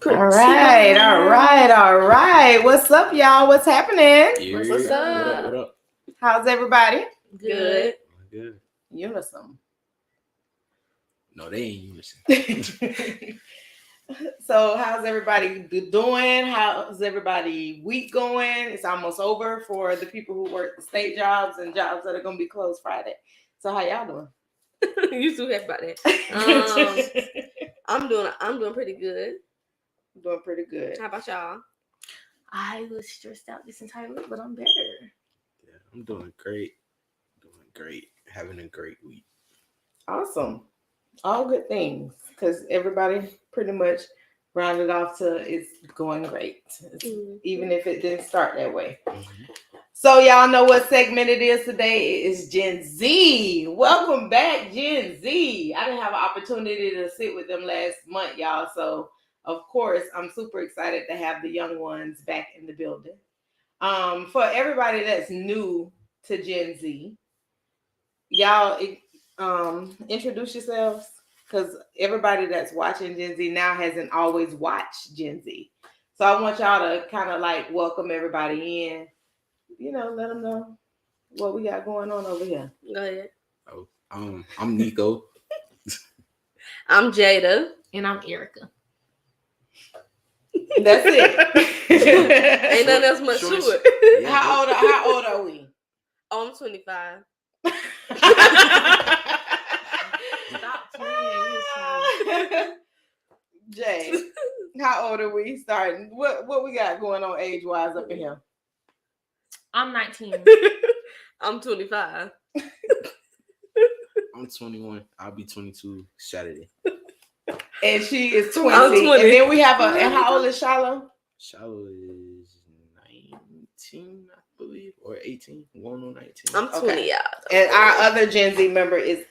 All right. What's up, y'all? What's happening? What's up? What up? How's everybody? Good. Good. Unison. No, they ain't unison. So, how's everybody doing? How's everybody week going? It's almost over for the people who work state jobs and jobs that are going to be closed Friday. So, how y'all doing? You too happy about that? I'm doing pretty good. Doing pretty good. How about y'all? I was stressed out this entire week, but I'm better. Yeah, I'm doing great. Having a great week. Awesome. All good things, because everybody pretty much rounded off to it's going great, even if it didn't start that way. Mm-hmm. So y'all know what segment it is today. It is Gen Z. Welcome back, Gen Z. I didn't have an opportunity to sit with them last month, y'all. So of course, I'm super excited to have the young ones back in the building. For everybody that's new to Gen Z, y'all introduce yourselves, because everybody that's watching Gen Z now hasn't always watched Gen Z. So I want y'all to kind of like welcome everybody in, let them know what we got going on over here. Go ahead. Oh, I'm Nico. I'm Jada. And I'm Erica. That's it. Ain't nothing else much to it. Yeah, How old are we? Oh, I'm 25. Stop playing. Jay, how old are we starting? What we got going on age-wise up in here? I'm 19. I'm 25. I'm 21. I'll be 22 Saturday. And she is 20. I'm 20. And then we have and how old is Shiloh? Shiloh is 19, I believe, or 18. Going on 19. I'm 20, y'all. And our other Gen Z member is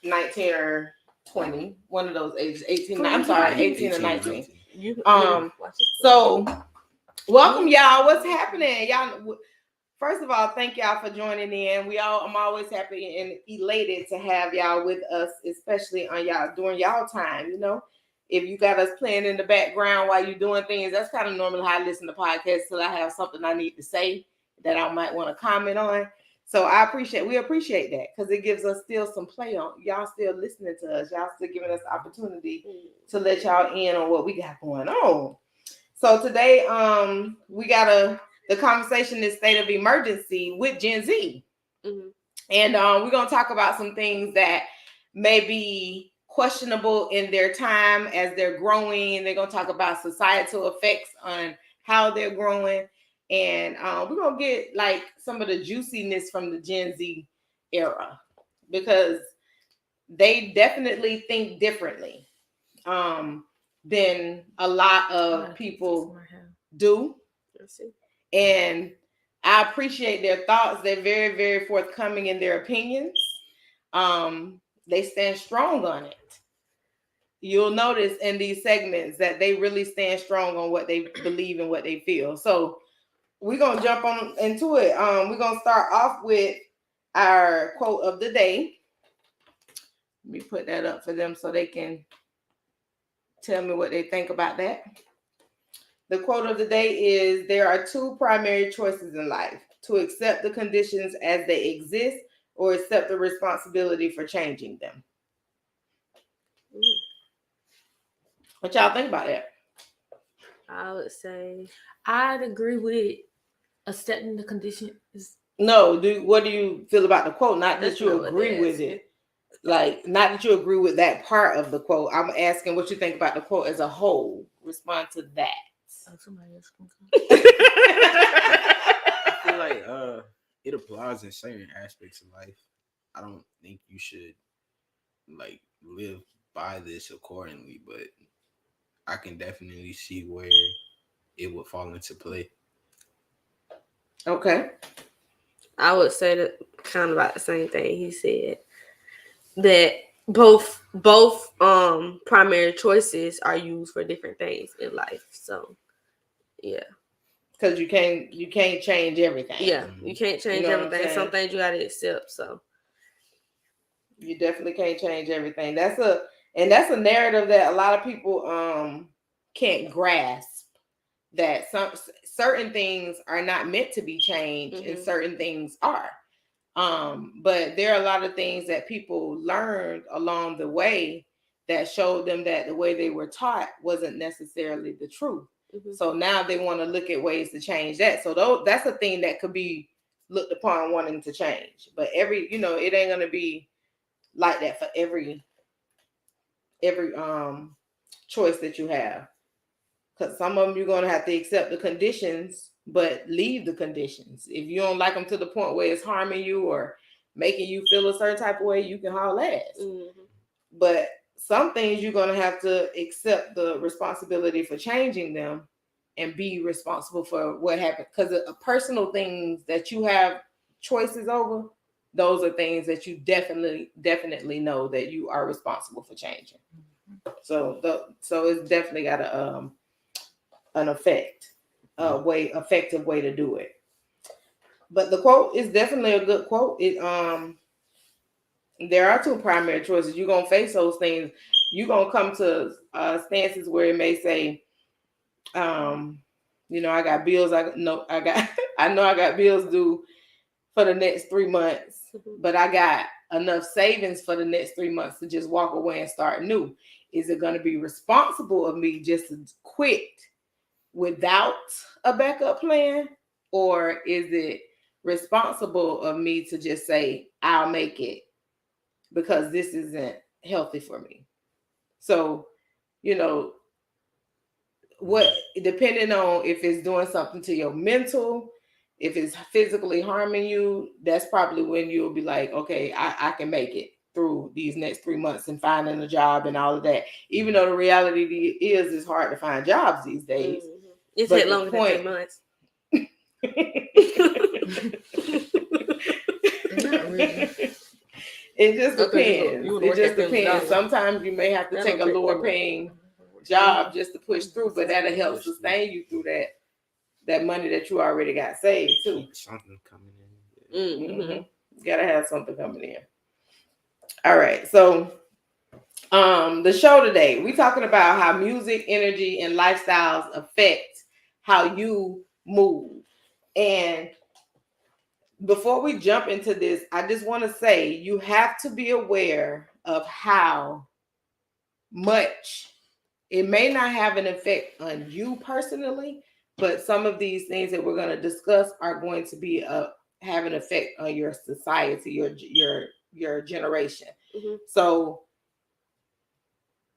19 or 20. One of those ages. 18. I'm sorry, 18 or 19. So welcome, y'all. What's happening? Y'all, first of all, thank y'all for joining in. I'm always happy and elated to have y'all with us, especially on y'all during y'all time. If you got us playing in the background while you're doing things, that's kind of normally how I listen to podcasts, till I have something I need to say that I might want to comment on. So we appreciate that, because it gives us still some play on. Y'all still listening to us. Y'all still giving us opportunity to let y'all in on what we got going on. So today, we got the conversation is state of emergency with Gen Z. Mm-hmm. And we're going to talk about some things that may be questionable in their time as they're growing. They're going to talk about societal effects on how they're growing. And we're going to get like some of the juiciness from the Gen Z era, because they definitely think differently than a lot of people do. And I appreciate their thoughts. They're very, very forthcoming in their opinions. They stand strong on it. You'll notice in these segments that they really stand strong on what they believe and what they feel. So we're going to jump on into it. We're going to start off with our quote of the day. Let me put that up for them so they can tell me what they think about that. The quote of the day is, there are two primary choices in life: to accept the conditions as they exist, or accept the responsibility for changing them. What y'all think about that? I would say I'd agree with accepting the conditions. No, what do you feel about the quote? Not that you agree with it. Like, not that you agree with that part of the quote. I'm asking what you think about the quote as a whole. Respond to that. Oh, somebody else can come. I feel like it applies in certain aspects of life. I don't think you should like live by this accordingly, but I can definitely see where it would fall into play. Okay. I would say that kind of about the same thing he said. That both primary choices are used for different things in life. So yeah. Because you can't change everything. Yeah, you can't change everything. Some things you gotta accept. So you definitely can't change everything. That's a narrative that a lot of people can't grasp that some certain things are not meant to be changed and certain things are. But there are a lot of things that people learned along the way that showed them that the way they were taught wasn't necessarily the truth. So now they want to look at ways to change that. So that's a thing that could be looked upon wanting to change. But it ain't gonna be like that for every choice that you have. Because some of them you're gonna have to accept the conditions, but leave the conditions. If you don't like them to the point where it's harming you or making you feel a certain type of way, you can haul ass. But some things you're gonna have to accept the responsibility for changing them and be responsible for what happened. Because personal things that you have choices over, those are things that you definitely know that you are responsible for changing. So it's definitely got an effective way to do it. But the quote is definitely a good quote. There are two primary choices. You're gonna face those things. You're gonna come to stances where it may say, I got bills. I know I got bills due for the next 3 months, but I got enough savings for the next 3 months to just walk away and start new. Is it going to be responsible of me just to quit without a backup plan, or is it responsible of me to just say I'll make it because this isn't healthy for me? So, what, depending on if it's doing something to your mental, if it's physically harming you, that's probably when you'll be like, okay, I can make it through these next 3 months and finding a job and all of that. Even though the reality is it's hard to find jobs these days. It takes longer than 3 months. Not really. It just depends. It just depends. Sometimes you may have to take a lower paying job just to push through, but that'll help sustain you through that money that you already got saved too. Keep something coming in. Gotta have something coming in. All right, so the show today, we're talking about how music, energy, and lifestyles affect how you move. And before we jump into this, I just want to say you have to be aware of how much it may not have an effect on you personally, but some of these things that we're going to discuss are going to be have an effect on your society, your generation. So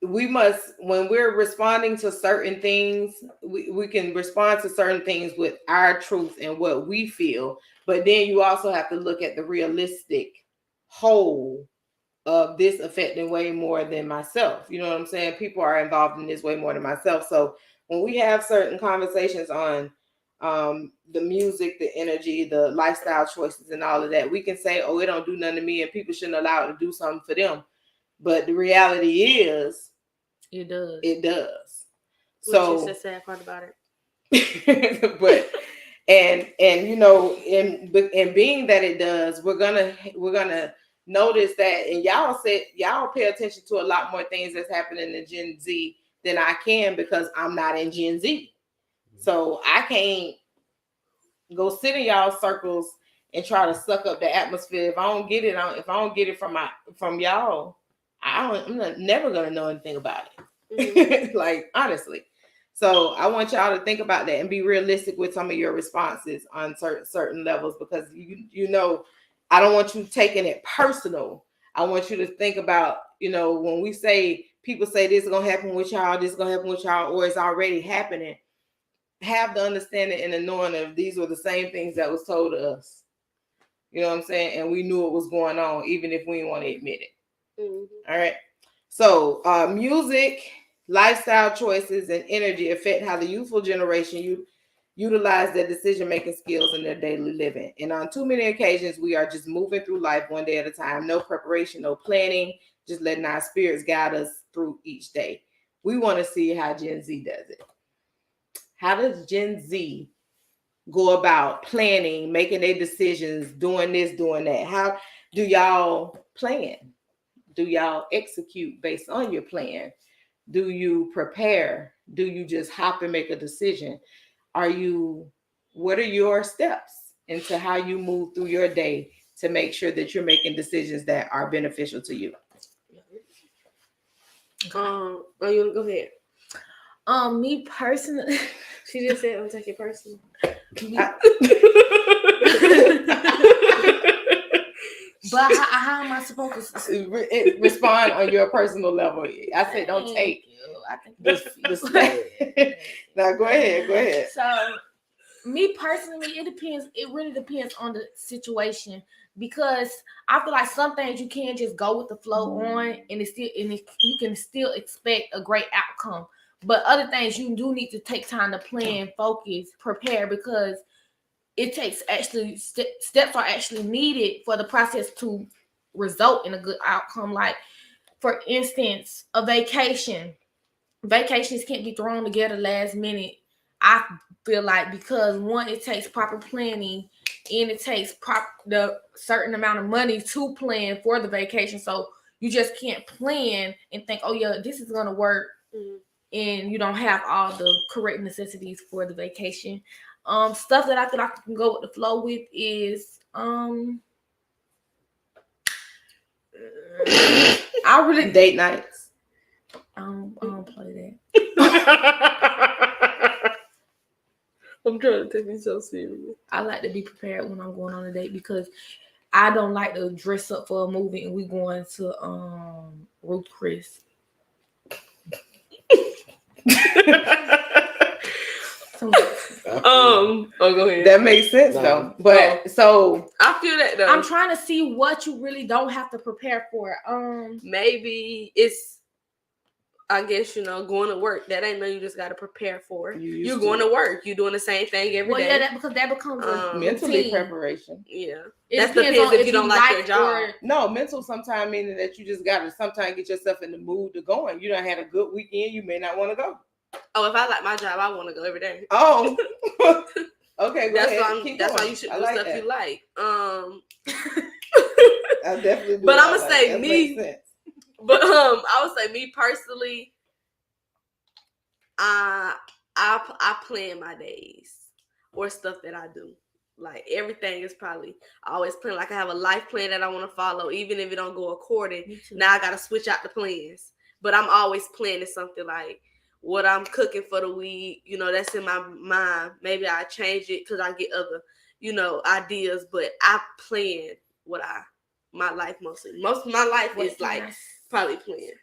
we must, when we're responding to certain things, we can respond to certain things with our truth and what we feel, but then you also have to look at the realistic whole of this affecting way more than myself. You know what I'm saying? People are involved in this way more than myself. So when we have certain conversations on the music, the energy, the lifestyle choices and all of that, we can say, oh, it don't do nothing to me and people shouldn't allow it to do something for them. But the reality is, it does. It does. So which is the sad part about it. But and in being that it does, we're gonna notice that, and y'all pay attention to a lot more things that's happening in Gen Z than I can, because I'm not in Gen Z. So I can't go sit in y'all circles and try to suck up the atmosphere. If I don't get it from y'all, I'm never gonna know anything about it. Like, honestly. So I want y'all to think about that and be realistic with some of your responses on certain levels, because I don't want you taking it personal. I want you to think about, when people say this is gonna happen with y'all, this is gonna happen with y'all, or it's already happening, have the understanding and the knowing of these were the same things that was told to us. You know what I'm saying? And we knew it was going on, even if we didn't want to admit it. All right. So music, lifestyle choices, and energy affect how the youthful generation utilize their decision-making skills in their daily living. And on too many occasions, we are just moving through life one day at a time. No preparation, no planning, just letting our spirits guide us through each day. We want to see how Gen Z does it. How does Gen Z go about planning, making their decisions, doing this, doing that? How do y'all plan? Do y'all execute based on your plan? Do you prepare? do you just hop and make a decision? What are your steps into how you move through your day to make sure that you're making decisions that are beneficial to you? You want to go ahead? Me personally, She just said, "I'm taking personal." But how am I supposed to respond on your personal level? I say don't take. I think the Now go ahead. So, me personally, it depends. It really depends on the situation, because I feel like some things you can't just go with the flow on, and you can still expect a great outcome. But other things you do need to take time to plan, focus, prepare, because it takes actually steps are actually needed for the process to result in a good outcome. Like, for instance, a vacation. Vacations can't be thrown together last minute. I feel like, because one, it takes proper planning, and it takes the certain amount of money to plan for the vacation. So you just can't plan and think, oh yeah, this is gonna work, and you don't have all the correct necessities for the vacation. Stuff that I feel like I can go with the flow with is I really date nights. I don't play that. I'm trying to take me so serious. I like to be prepared when I'm going on a date, because I don't like to dress up for a movie and we going to Ruth Chris. Go ahead. That makes sense though. But so I feel that though. I'm trying to see what you really don't have to prepare for. Maybe it's, I guess, going to work. That ain't nothing you just got to prepare for. You're going to work. You're doing the same thing every day. Yeah, because that becomes a mentally routine. Preparation. Yeah, that depends if you don't like your job. No, mental sometimes meaning that you just got to sometimes get yourself in the mood to go. And you done had a good weekend, you may not want to go. Oh, if I like my job, I want to go every day. Oh, okay. That's why you should do stuff you like. I definitely do. But I'm gonna say me. But I would say me personally, I plan my days or stuff that I do. Like, everything is probably, I always plan. Like, I have a life plan that I want to follow, even if it don't go according. Now I gotta switch out the plans. But I'm always planning something, like what I'm cooking for the week. That's in my mind. Maybe I change it because I get other, ideas. But I plan my life mostly. Most of my life is like probably planned.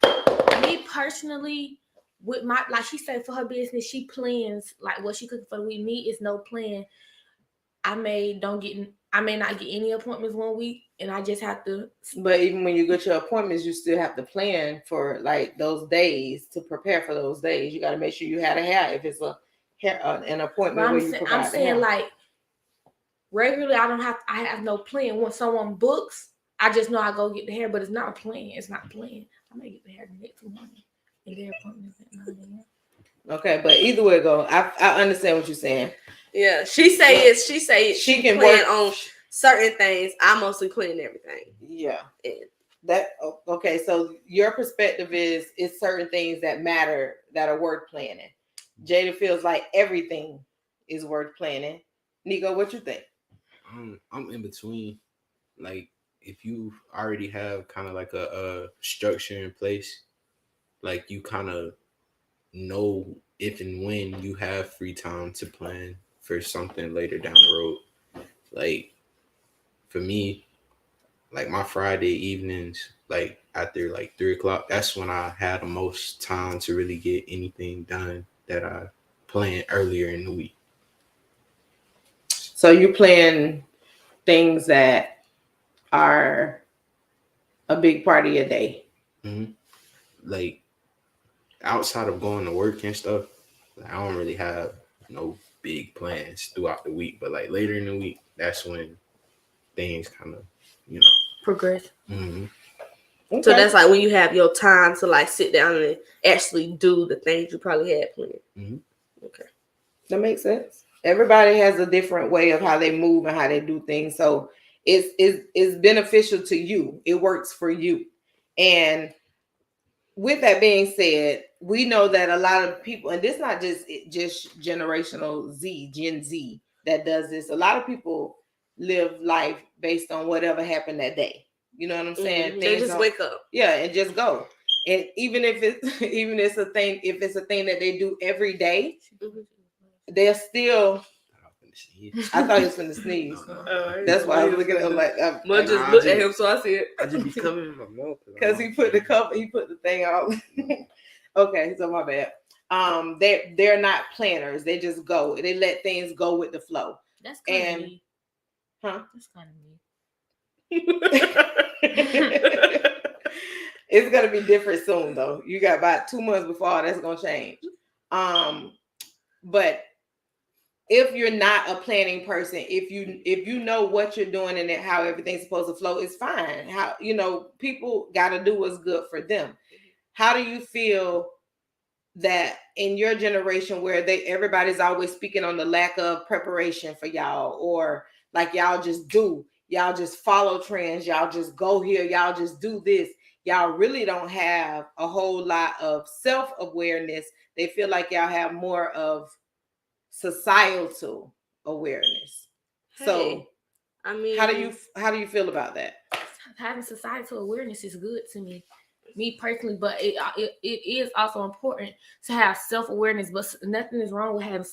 Me personally, with my, like she said, for her business, she plans like what she cooking for the week. Me is no plan. I may not get any appointments one week, and I just have to. But even when you get your appointments, you still have to plan for like those days, to prepare for those days. You got to make sure you had a hair if it's an appointment where you provide I'm saying like regularly, I have no plan. When someone books, I just know I go get the hair, but it's not a plan. It's not planned. I may get the hair the next morning, and their appointment at 9 a.m. Okay, but either way go, I understand what you're saying. Yeah, she can plan work on certain things. I mostly plan everything. Yeah. Okay. So your perspective is certain things that matter that are worth planning. Jada feels like everything is worth planning. Nico, what you think? I'm in between. Like, if you already have kind of like a structure in place, like you kind of know if and when you have free time to plan for something later down the road. Like, for me, like my Friday evenings, like after like 3:00, that's when I had the most time to really get anything done that I planned earlier in the week. So you plan things that are a big part of your day. Mm-hmm. Like, outside of going to work and stuff, like, I don't really have no big plans throughout the week, but like later in the week, that's when things kind of, progress. Mm-hmm. Okay. So that's like when you have your time to like sit down and actually do the things you probably had planned. Mm-hmm. Okay, that makes sense. Everybody has a different way of how they move and how they do things, so it's beneficial to you. It works for you, and with that being said, we know that a lot of people, and this not just generational Z, Gen Z that does this. A lot of people live life based on whatever happened that day. You know what I'm saying? They just wake up. Yeah, and just go. And even if it's a thing, if it's a thing that they do every day, they're still. I thought he was going to sneeze. No. That's why I was looking at him like. I just looked at him, so I see it. I just be coming in my mouth because he put the cover. He put the thing out. Okay, so my bad. They're not planners. They just go. They let things go with the flow. That's kind of me. Huh? That's kind of me. It's gonna be different soon, though. You got about 2 months before that's gonna change. But if you're not a planning person, if you know what you're doing and how everything's supposed to flow, it's fine. How people got to do what's good for them. How do you feel that in your generation where everybody's always speaking on the lack of preparation for y'all, or like y'all just follow trends, y'all just go here, y'all just do this, y'all really don't have a whole lot of self-awareness. They feel like y'all have more of societal awareness. So I mean, how do you feel about that? Having societal awareness is good to me personally, but it is also important to have self-awareness. But nothing is wrong with having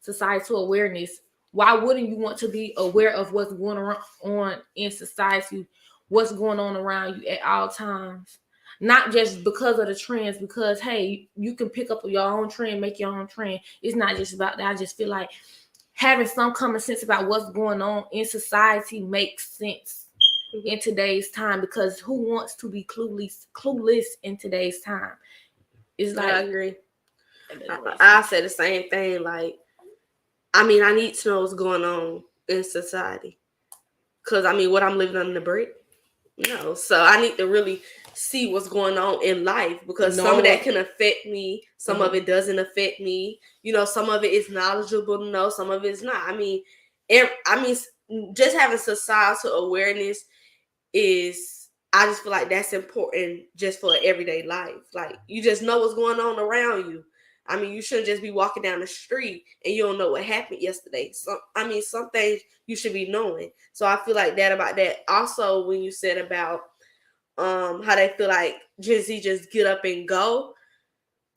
societal awareness. Why wouldn't you want to be aware of what's going on in society, what's going on around you at all times? Not just because of the trends, because hey, you can pick up your own trend, make your own trend. It's not just about that. I just feel like having some common sense about what's going on in society makes sense in today's time, because who wants to be clueless in today's time? It's like, I agree. I say the same thing. Like, I mean, I need to know what's going on in society, because I mean, what I'm living under the brick. No, so I need to really see what's going on in life, because some of that can affect me. Some of it doesn't affect me. Some of it is knowledgeable to know. Some of it is not. I mean, just having societal awareness is, I just feel like that's important just for everyday life. Like, you just know what's going on around you. I mean, you shouldn't just be walking down the street and you don't know what happened yesterday. So, I mean, some things you should be knowing. So I feel like that about that. Also, when you said about how they feel like Gen Z just get up and go.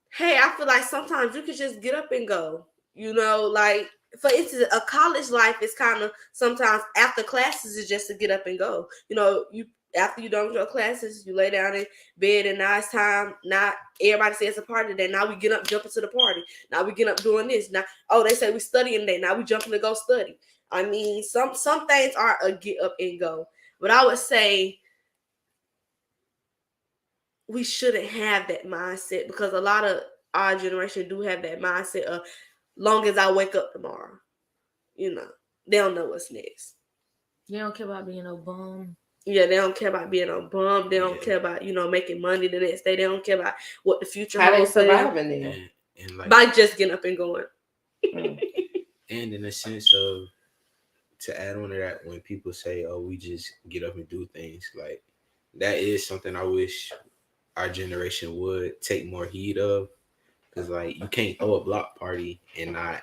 Hey, I feel like sometimes you can just get up and go. Like, for instance, a college life is kind of sometimes after classes is just to get up and go. After you done with your classes, you lay down in bed, and now it's time. Now everybody says it's a party today. Now we get up, jump into the party. Now we get up doing this. Now, they say we studying today. Now we jumping to go study. I mean, some things are a get up and go. But I would say we shouldn't have that mindset, because a lot of our generation do have that mindset of, long as I wake up tomorrow, they don't know what's next. They don't care about being a bum. Yeah, they don't care about being a bum. They don't care about, making money the next day. They don't care about what the future holds. How they surviving then? And like, by just getting up and going. And in a sense of, to add on to that, when people say, oh, we just get up and do things, like, that is something I wish our generation would take more heed of. Because, like, you can't throw a block party and not,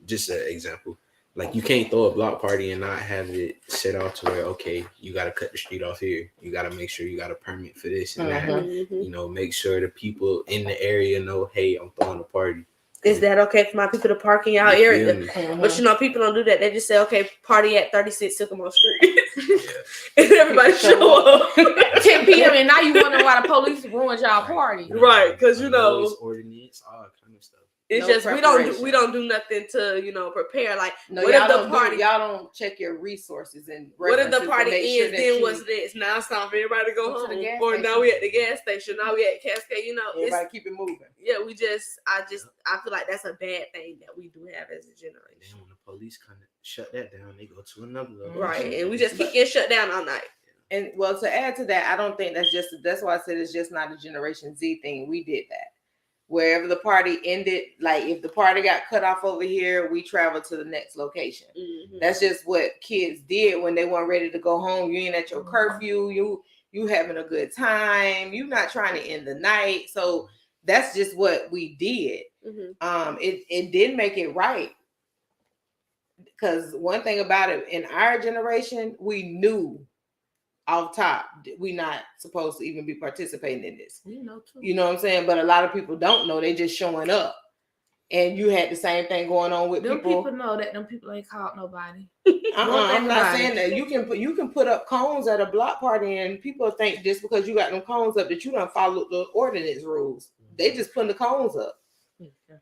just an example. Like, you can't throw a block party and not have it set out to where, okay, you got to cut the street off here. You got to make sure you got a permit for this and that. Mm-hmm. Make sure the people in the area know, hey, I'm throwing a party. Is that okay for my people to park in y'all area? But, people don't do that. They just say, okay, party at 36 Sycamore Street. And everybody show up. 10 p.m. and now you wondering why the police ruined y'all party. Right, because, ordinance, all kind of stuff. It's just we don't do nothing to prepare. Like, what if the party y'all don't check your resources and what if the party ends? Then what's this? Now it's time for everybody to go home. Or now we at the gas station. Now we at Cascade. Everybody keep it moving. Yeah, I feel like that's a bad thing that we do have as a generation. Then when the police kind of shut that down, they go to another level. Right, and we just keep getting shut down all night. And well, to add to that, I don't think that's why I said it's just not a Generation Z thing. We did that. Wherever the party ended, like if the party got cut off over here, we traveled to the next location. Mm-hmm. That's just what kids did when they weren't ready to go home. You ain't at your curfew. You having a good time. You not trying to end the night. So that's just what we did. It did make it right. Because one thing about it, in our generation, we knew off top we not supposed to even be participating in this. We know too. You know what I'm saying? But a lot of people don't know. They just showing up. And you had the same thing going on with them people. People know that them people ain't called nobody. I'm not saying that. You can put up cones at a block party, and people think just because you got them cones up that you don't follow the ordinance rules. They just putting the cones up.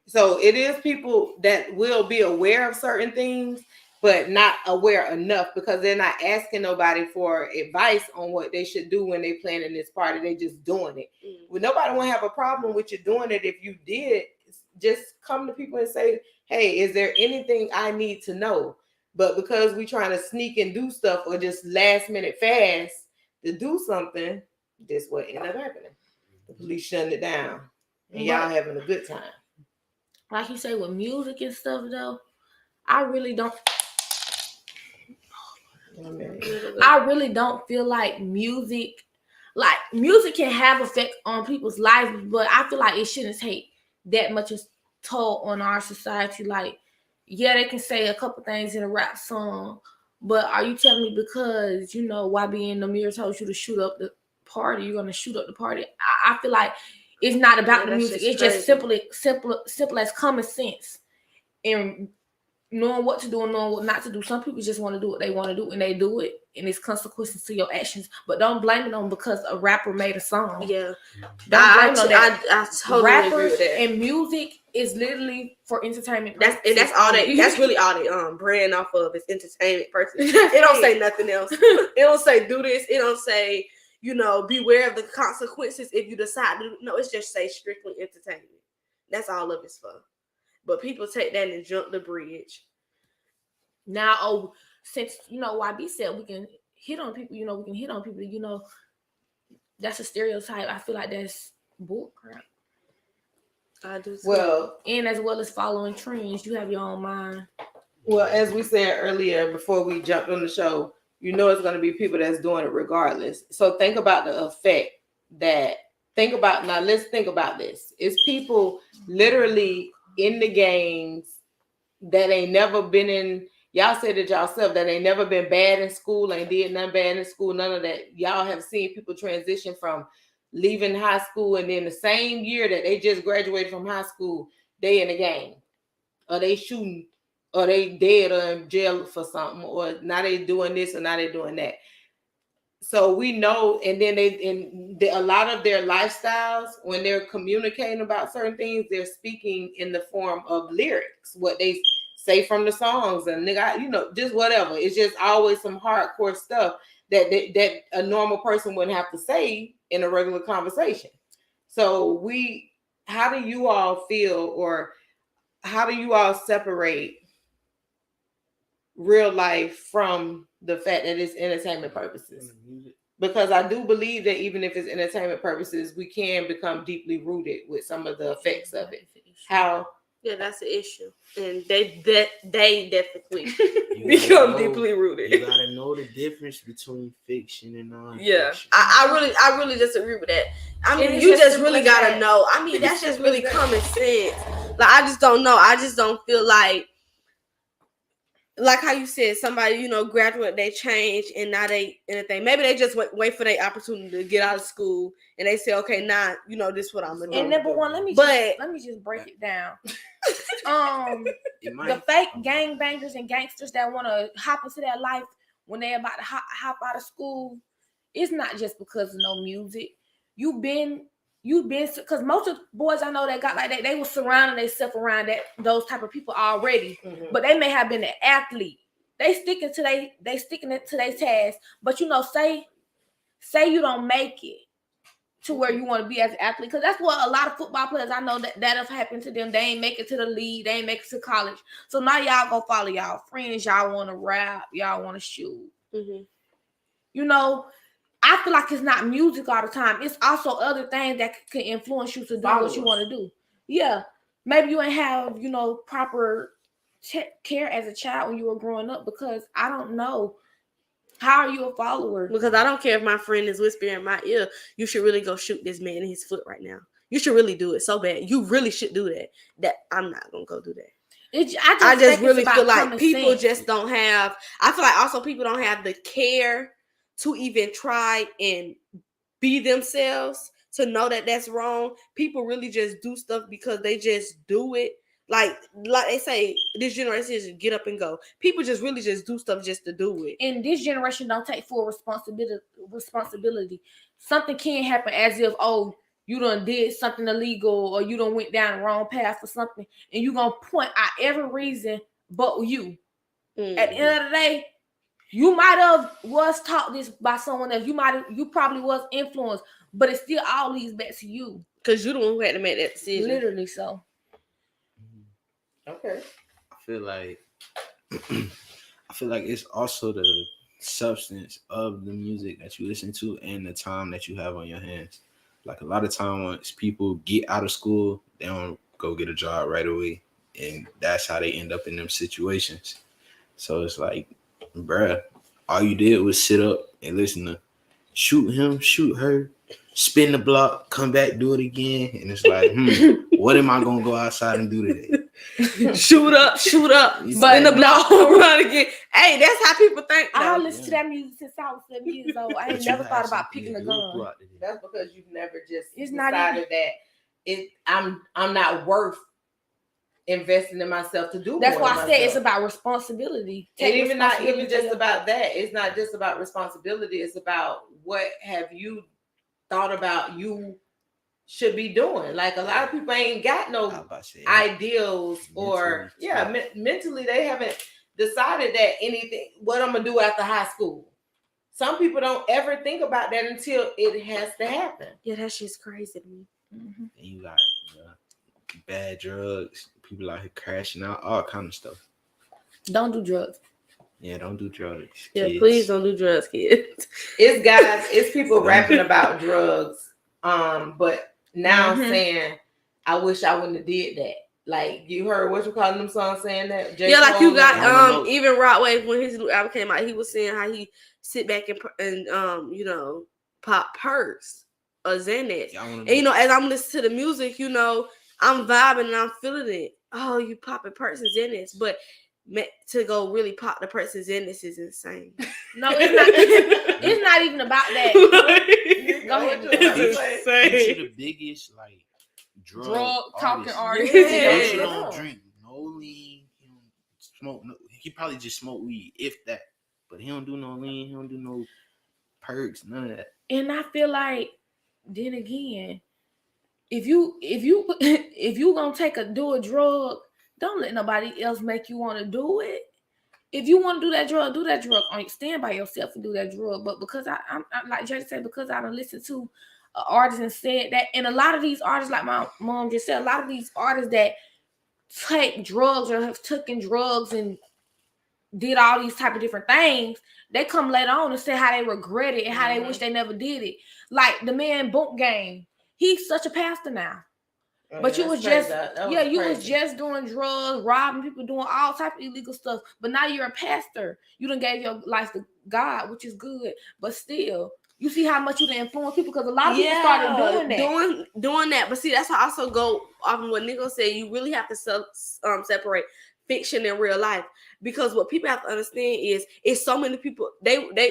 So it is people that will be aware of certain things, but not aware enough because they're not asking nobody for advice on what they should do when they planning this party. They just doing it. Well, nobody won't have a problem with you doing it if you did. Just come to people and say, hey, is there anything I need to know? But because we trying to sneak and do stuff or just last minute fast to do something, this what ended up happening. The police shutting it down. And y'all having a good time. Like you say, with music and stuff, though, I really don't feel like music can have effect on people's lives, but I feel like it shouldn't take that much toll on our society. Like, yeah, they can say a couple things in a rap song, but are you telling me because, you know, YB in the mirror told you to shoot up the party, you're going to shoot up the party? I feel like it's not about the music. It's just simple as common sense and knowing what to do and knowing what not to do. Some people just want to do what they want to do and they do it, and it's consequences to your actions. But don't blame it on because a rapper made a song. Yeah, don't blame that. I totally Rappers agree with that. And music is literally for entertainment. That's all they. That's really all they brand off of is entertainment purposes. It don't say nothing else. It don't say do this. It don't say, you know, beware of the consequences if you decide to. No, it's just say strictly entertainment. That's all of it's for. But people take that and jump the bridge. Now, since, you know, YB said we can hit on people, you know, that's a stereotype. I feel like that's bullcrap. I do too. Well, and as well as following trends, you have your own mind. Well, as we said earlier, before we jumped on the show, you know it's going to be people that's doing it regardless. So think about the effect that, let's think about this. It's people literally in the games that ain't never been in, y'all said it yourself, that ain't never been bad in school, ain't did nothing bad in school, none of that. Y'all have seen people transition from leaving high school and then the same year that they just graduated from high school, they in the game, or they shooting, or they dead or in jail for something, or now they doing this or now they doing that. So we know, and then a lot of their lifestyles, when they're communicating about certain things, they're speaking in the form of lyrics, what they say from the songs, and you know, just whatever. It's just always some hardcore stuff that a normal person wouldn't have to say in a regular conversation. So how do you all feel, or how do you all separate real life from the fact that it's entertainment purposes? Because I do believe that even if it's entertainment purposes, we can become deeply rooted with some of the effects of it. How? Yeah, that's the issue, and they definitely become deeply rooted. You gotta know the difference between fiction and non-fiction. Yeah, I really disagree with that. I mean, you just really gotta know. I mean, that's just really common sense. Like, I just don't know. I just don't feel like how you said, somebody, you know, graduate, they change, and now they anything. Maybe they just wait for their opportunity to get out of school, and they say, okay, now, you know, this is what I'm gonna do. And number one, let me just break it down. The fake gangbangers and gangsters that want to hop into their life when they're about to hop out of school, it's not just because of no music. You've been because most of the boys I know that got like that, they were surrounding themselves around those type of people already. Mm-hmm. But they may have been an athlete. They sticking to their task. But, you know, say you don't make it to where you want to be as an athlete, because that's what a lot of football players I know that have happened to them. They ain't make it to the league, they ain't make it to college. So now y'all go follow y'all friends, y'all want to rap, y'all want to shoot. Mm-hmm. You know, I feel like it's not music all the time. It's also other things that can influence you to do what you want to do. Yeah, maybe you ain't have, you know, proper care as a child when you were growing up, because I don't know. How are you a follower? Because I don't care if my friend is whispering in my ear, you should really go shoot this man in his foot right now. You should really do it so bad. You really should do that. That I'm not gonna go do that. I just really feel like people just don't have. I feel like also people don't have the care to even try and be themselves, to know that that's wrong. People really just do stuff because they just do it. Like they say, this generation is get up and go. People just really just do stuff just to do it. And this generation don't take full responsibility. Something can happen as if, oh, you done did something illegal or you done went down the wrong path for something, and you gonna point out every reason but you. Mm-hmm. At the end of the day, you might have was taught this by someone else. You probably was influenced, but it still all leads back to you. Because you the one who had to make that decision. Literally so. Okay. I feel like it's also the substance of the music that you listen to and the time that you have on your hands. Like a lot of time once people get out of school, they don't go get a job right away. And that's how they end up in them situations. So it's like, bruh, all you did was sit up and listen to shoot him, shoot her, spin the block, come back, do it again. And it's like, what am I gonna go outside and do today? shoot up, spin the block, run again. Hey, that's how people think. I listened to that music since I was 7 years old. I ain't never thought about picking a gun. That's because you've never just decided that I'm not worth investing in myself to do. That's why I said it's about responsibility. And even not even just about that. It's not just about responsibility. It's about what have you thought about you should be doing. Like a lot of people ain't got no ideals or mentally they haven't decided that anything what I'm gonna do after high school. Some people don't ever think about that until it has to happen. Yeah, that shit's crazy to me. Mm-hmm. And you got bad drugs, people out here crashing out, all kind of stuff. Don't do drugs. Yeah, don't do drugs. Yeah, kids. Please don't do drugs, kids. It's people rapping about drugs. But now saying, I wish I wouldn't have did that. Like you heard what you calling them songs saying that? Yeah, like you got even Rodway when his new album came out, he was saying how he sit back and pop perks or Xanax. And as I'm listening to the music, I'm vibing and I'm feeling it. Oh, you popping perks and Xanax, but to go really pop the perks and Xanax is insane. No, it's not. It's not even about that. Go ahead. It's the biggest drug talking artist. He don't drink no lean. He don't smoke. No, he probably just smoke weed, if that. But he don't do no lean. He don't do no perks. None of that. And I feel like, then again, if you gonna do a drug, don't let nobody else make you want to do it. If you want to do that drug. Stand by yourself and do that drug. But because I'm like Jay said, because I done listened to artists and said that, and a lot of these artists, like my mom just said, a lot of these artists that take drugs or have taken drugs and did all these type of different things, they come later on and say how they regret it and how they wish they never did it. Like the man Book Game, he's such a pastor now. But you was just was just doing drugs, robbing people, doing all type of illegal stuff. But now you're a pastor. You done gave your life to God, which is good. But still, you see how much you done influence people, because a lot of people started doing that. Doing that. But see, that's why I also go off of what Nico said. You really have to separate fiction and real life, because what people have to understand is it's so many people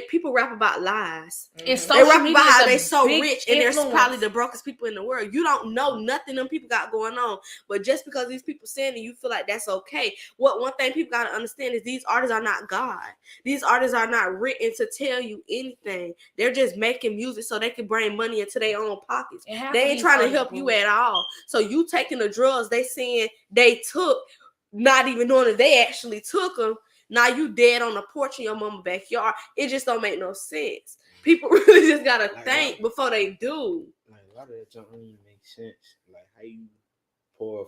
people rap about lies. And they rap about how they so rich and they're probably the brokest people in the world. You don't know nothing them people got going on, but just because these people saying it, you feel like that's okay. One thing people got to understand is these artists are not God. These artists are not written to tell you anything. They're just making music so they can bring money into their own pockets. They ain't trying to help you at all. So you taking the drugs they saying they took, not even knowing if they actually took them. Now you dead on the porch in your mama's backyard. It just don't make no sense. People really just gotta think before they do. Like a lot of that don't even make sense. Like how you pour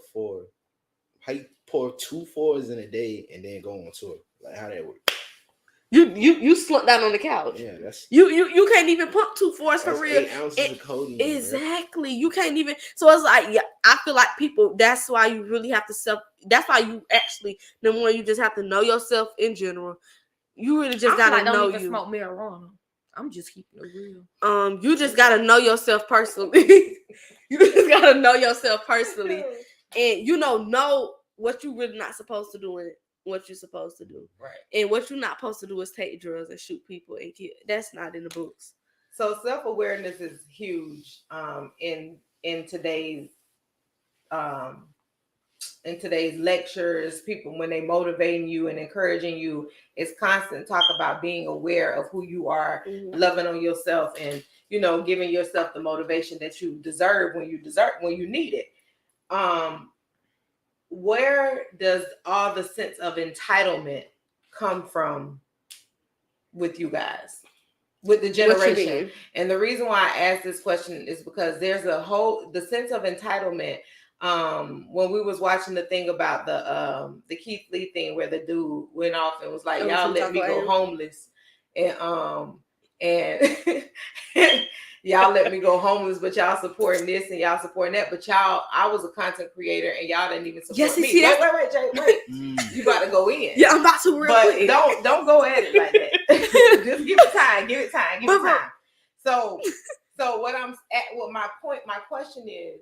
2 4s in a day and then go on tour. Like how that work? You slumped down on the couch. Yeah, that's you can't even pump 2 4s for real. 8 ounces of codeine. Exactly. Bro. You can't even. So it's like, I feel like people. That's why you really have to that's why you actually, number one, you just have to know yourself in general. You really just gotta know you. Smoke marijuana. I'm just keeping it real. You just gotta know yourself personally. You just gotta know yourself personally, and know what you really not supposed to do and what you're supposed to do. Right. And what you're not supposed to do is take drugs and shoot people and kill. That's not in the books. So self-awareness is huge in today's lectures. People, when they motivating you and encouraging you, it's constant talk about being aware of who you are, loving on yourself, and giving yourself the motivation that you deserve when you need it. Where does all the sense of entitlement come from with you guys, with the generation? And the reason why I asked this question is because there's the sense of entitlement. When we was watching the thing about the Keith Lee thing where the dude went off and was like, y'all let me go homeless, and y'all let me go homeless, but y'all supporting this and y'all supporting that, but I was a content creator and y'all didn't even support me. Wait, Jay, wait. You about to go in. Yeah, I'm about to quick. Don't go at it like that. Just give it time. So my question is,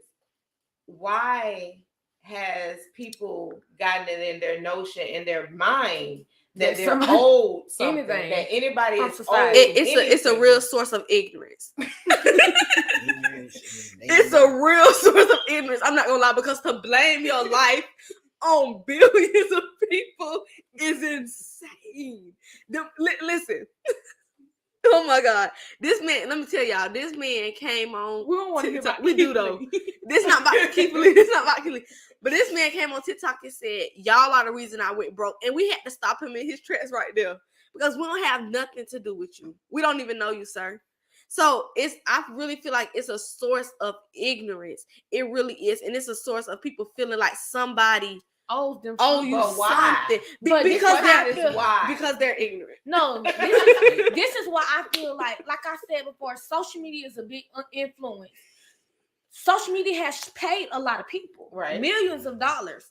why has people gotten it in their notion, in their mind, that they're owed something, that anybody is owed? It's a real source of ignorance. It's a real source of ignorance. I'm not gonna lie, because to blame your life on billions of people is insane. Listen. Oh my God. This man, let me tell y'all, this man came on. We don't want to TikTok. We do though. This not about to keep it. This not about to keep it. But this man came on TikTok and said, y'all are the reason I went broke. And we had to stop him in his tracks right there. Because we don't have nothing to do with you. We don't even know you, sir. So I really feel like it's a source of ignorance. It really is. And it's a source of people feeling like somebody owes you something. Because they're ignorant. No, this is why I feel like I said before, social media is a big influence. Social media has paid a lot of people, right, millions of dollars.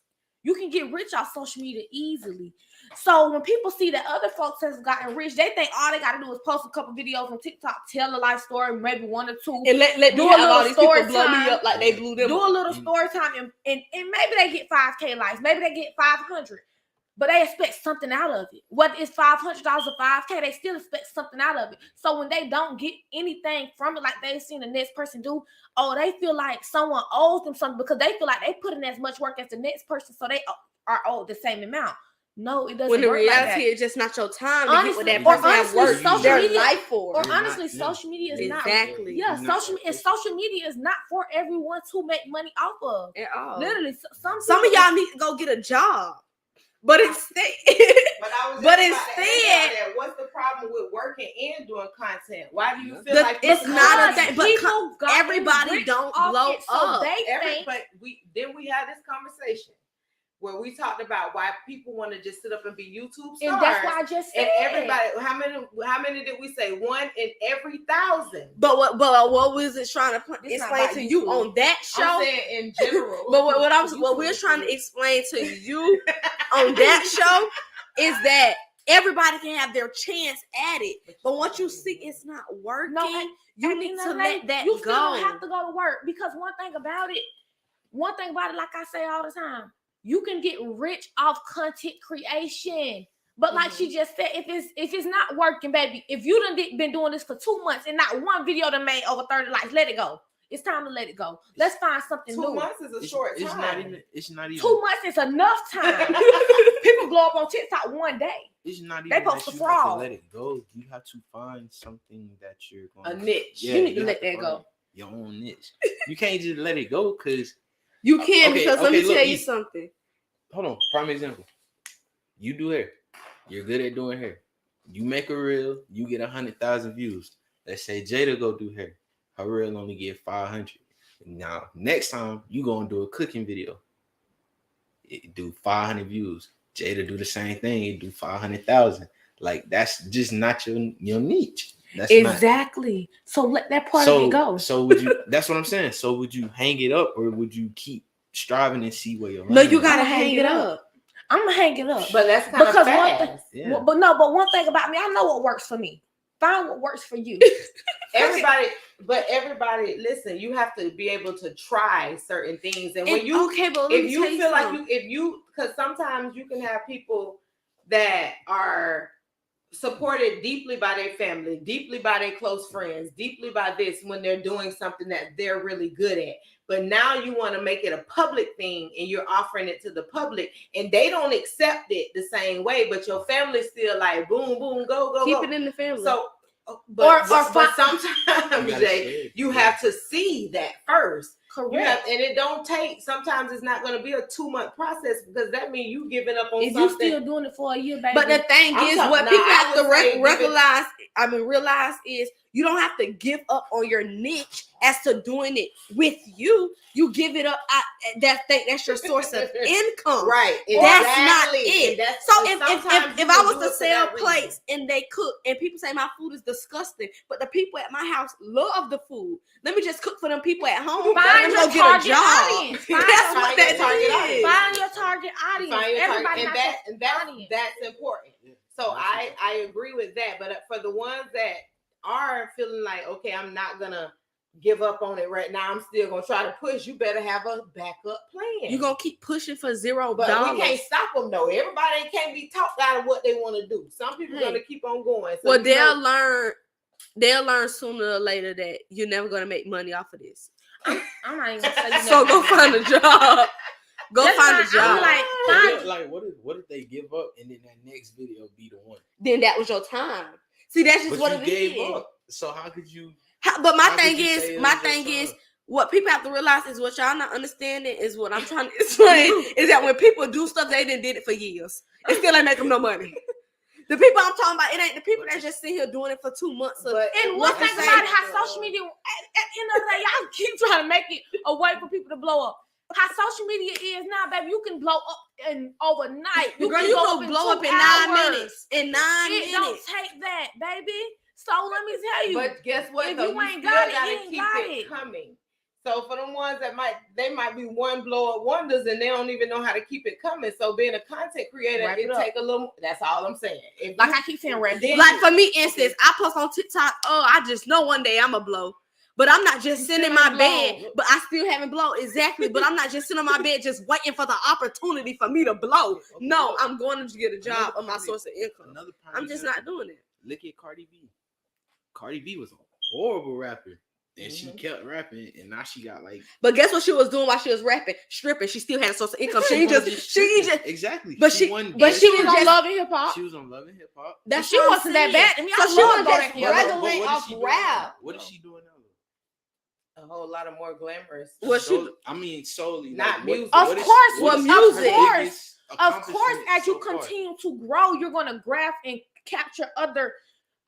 You can get rich off social media easily. So when people see that other folks has gotten rich, they think all they got to do is post a couple videos on TikTok, tell a life story, maybe one or two, and let do a little story people blow me up like they blew them. Do a little story time, and maybe they get 5K likes, maybe they get 500, but they expect something out of it. Whether it's $500 or 5K, they still expect something out of it. So when they don't get anything from it, like they've seen the next person do, they feel like someone owes them something because they feel like they put in as much work as the next person, so they are owed the same amount. No, it doesn't. When the work reality like that. is just not your time to get what that person has worked their life for. Or honestly, social media is not exactly. Yeah, social media is not for everyone to make money off of. At all. Literally, some of y'all need to go get a job. But instead, what's the problem with working and doing content? Why do you feel like it's not a thing? But everybody don't blow up. So we had this conversation where we talked about why people want to just sit up and be YouTube stars. And that's why I just said. And everybody, how many did we say? 1 in every 1,000. But what was it trying to explain to you on that show? I'm saying in general. But what we're trying to explain to you on that show is that everybody can have their chance at it. But once you see it's not working, you need to let that go. You still don't have to go to work, because one thing about it, like I say all the time, you can get rich off content creation. But like she just said, if it's not working, baby, if you done been doing this for 2 months and not one video that made over 30 likes, let it go. It's time to let it go. Let's find something new. 2 months is a short time. It's not even 2 months is enough time. People blow up on TikTok one day. It's not even they post that a you have fraud. to let it go. You have to find something that you're going a niche. Yeah, you need to let that go. Your own niche. You can't just let it go because you can. Because let me tell you something. Hold on. Prime example. You do hair. You're good at doing hair. You make a reel. You get 100,000 views. Let's say Jada go do hair. Her reel only get 500. Now next time you go and do a cooking video. It do 500 views. Jada do the same thing. It do 500,000. Like that's just not your niche. That's exactly. So let that part of it go. So would you? That's what I'm saying. So would you hang it up or would you keep striving and see where you're? No, you gotta hang it up. I'm gonna hang it up. But that's kind of fast. But one thing about me, I know what works for me. Find what works for you. Everybody, listen, you have to be able to try certain things. And when you, if you feel like because sometimes you can have people that are supported deeply by their family, deeply by their close friends, deeply by this when they're doing something that they're really good at. But now you want to make it a public thing and you're offering it to the public and they don't accept it the same way, but your family's still like, boom, boom, go. Keep it in the family. So, but sometimes, Jay, you have to see that first. Correct. And it don't take, sometimes it's not going to be a 2-month process because that means you giving up on something. You still doing it for a year, baby. But the thing is, what people have to realize is you don't have to give up on your niche as to doing it with you. You give it up. That's your source of income. Right. That's not it. So if I was to sell plates and they cook and people say my food is disgusting, but the people at my house love the food, let me just cook for them people at home. Find your target audience. That's what that target audience. Find your target audience. Everybody and that's important. So I agree with that. But for the ones that are feeling like, okay, I'm not gonna give up on it right now, I'm still gonna try to push, you better have a backup plan. You're gonna keep pushing for $0. But we can't stop them though. Everybody can't be talked out of what they want to do. Some people are gonna keep on going. So well, they'll learn sooner or later that you're never gonna make money off of this. I'm not even saying so go find a job. Find a job. Like what if they give up and then that next video be the one? Then that was your time. See, that's just what it is. So how could you? But my thing is, what people have to realize is what y'all not understanding is what I'm trying to explain is that when people do stuff, they did it for years. It still ain't make them no money. The people I'm talking about, it ain't the people that just sit here doing it for 2 months. And one thing about it, how social media, at the end of the day, y'all keep trying to make it a way for people to blow up. How social media is now, baby, you can blow up in overnight. You can blow up in 9 minutes. In 9 minutes. It don't take that, baby. So let me tell you. But guess what? If though, you ain't got it, you gotta keep it coming. So for them ones that might be one blow up wonders and they don't even know how to keep it coming. So being a content creator, it take a little. That's all I'm saying. I keep saying, like for me, instance, I post on TikTok. Oh, I just know one day I'm a blow. But I'm not just sitting in my bed, but I still haven't blown. Exactly. But I'm not just sitting on my bed just waiting for the opportunity for me to blow. No, I'm going to get a job on my source of income. I'm just not doing it. Look at Cardi B. Cardi B was a horrible rapper. And she kept rapping, and now she got like. But guess what she was doing while she was rapping? Stripping. She still had a source of income. She just exactly. But she was on Love and Hip Hop. She was on Love and Hip Hop. That she wasn't that bad. I mean, so she was just regularly off rap. What is she doing now? A whole lot of more glamorous. Solely not music. Of course, as you continue to grow, you're gonna graph and capture other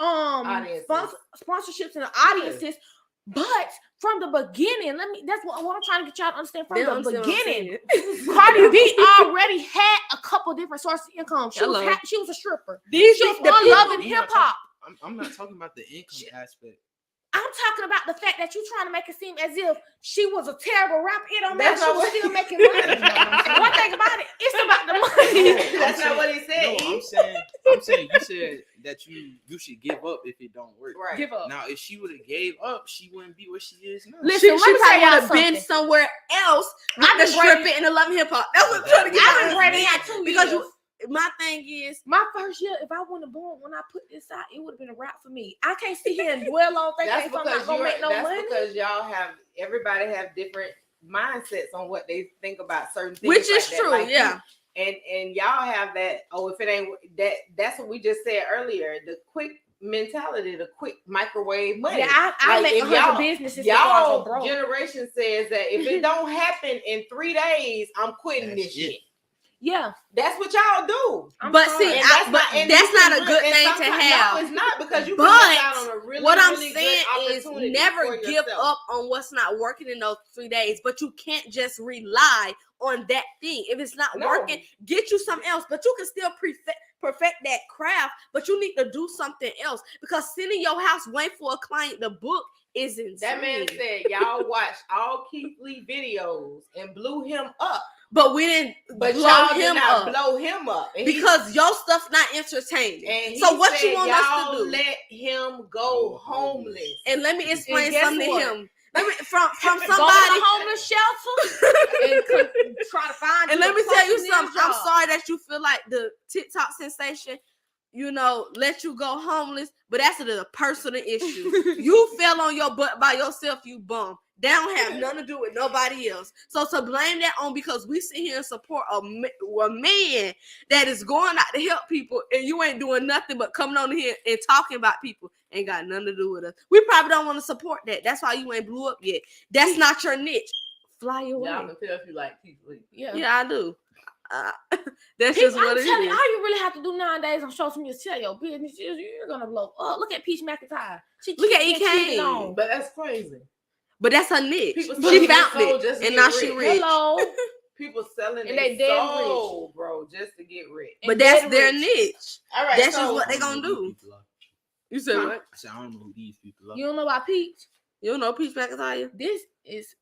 sponsorships and audiences. But from the beginning, that's what I'm trying to get y'all to understand. From the beginning, Cardi B already had a couple different sources of income. She was a stripper. She was on Love and Hip Hop. I'm not talking about the income aspect. I'm talking about the fact that you're trying to make it seem as if she was a terrible rapper. It don't matter. She was still making money. One thing about it, it's about the money. That's not what he said. No, I'm saying you said that you should give up if it don't work. Right. Give up. Now, if she would have gave up, she wouldn't be where she is now. Listen, she probably would have been somewhere else. Not the stripping and the Love and Hip Hop. That's what I'm trying to get. I've been grading that too. Because my thing is, my first year, if I wouldn't have born when I put this out, it would have been a wrap for me. I can't sit here and dwell on things I'm not gonna make no money. That's because everybody have different mindsets on what they think about certain things. Which is true, yeah. And y'all have that. Oh, if it ain't that, that's what we just said earlier. The quick mentality, the quick microwave money. Yeah, I make 100 businesses. Y'all generation says that if it don't happen in 3 days, I'm quitting this shit. Yeah, that's what y'all do. But see, that's not a good thing to have. No, it's not, because you. But out on a really, what I'm really saying is, never give up on what's not working in those 3 days. But you can't just rely on that thing. If it's not working, get you something else. But you can still perfect that craft. But you need to do something else, because sitting in your house waiting for a client to book is insane. That man said y'all watched all Keith Lee videos and blew him up. but we didn't But blow y'all him did not up blow him up. And because your stuff not entertaining. and So what said, you want us to do? Let him go homeless. And let me explain something to him. Let me from Go to somebody. the homeless shelter and try to find. And you let me a tell you fucking something. I'm job. sorry that you feel like the TikTok sensation, let you go homeless, but that's a personal issue. You fell on your butt by yourself, you bum. That don't have nothing to do with nobody else. So to blame that on because we sit here and support a man that is going out to help people and you ain't doing nothing but coming on here and talking about people ain't got nothing to do with us. We probably don't want to support that. That's why you ain't blew up yet. That's not your niche. Fly away. Y'all can tell if you like people. Yeah, I do. That's People, just what it telling is. you, all you really have to do nowadays on social media is tell your business. You're gonna blow up. Look at Peach McIntyre. Look at E. But that's crazy. But that's her niche. People She selling found their soul it, just to and get now rich. she rich. Hello. People selling And their they dead soul, bro, just to get rich. But And that's dead their rich. niche. All right, That's so just what they gonna do. You said what? I said I don't know who these people are. You don't know about Peach? You don't know Peach McIntyre? This is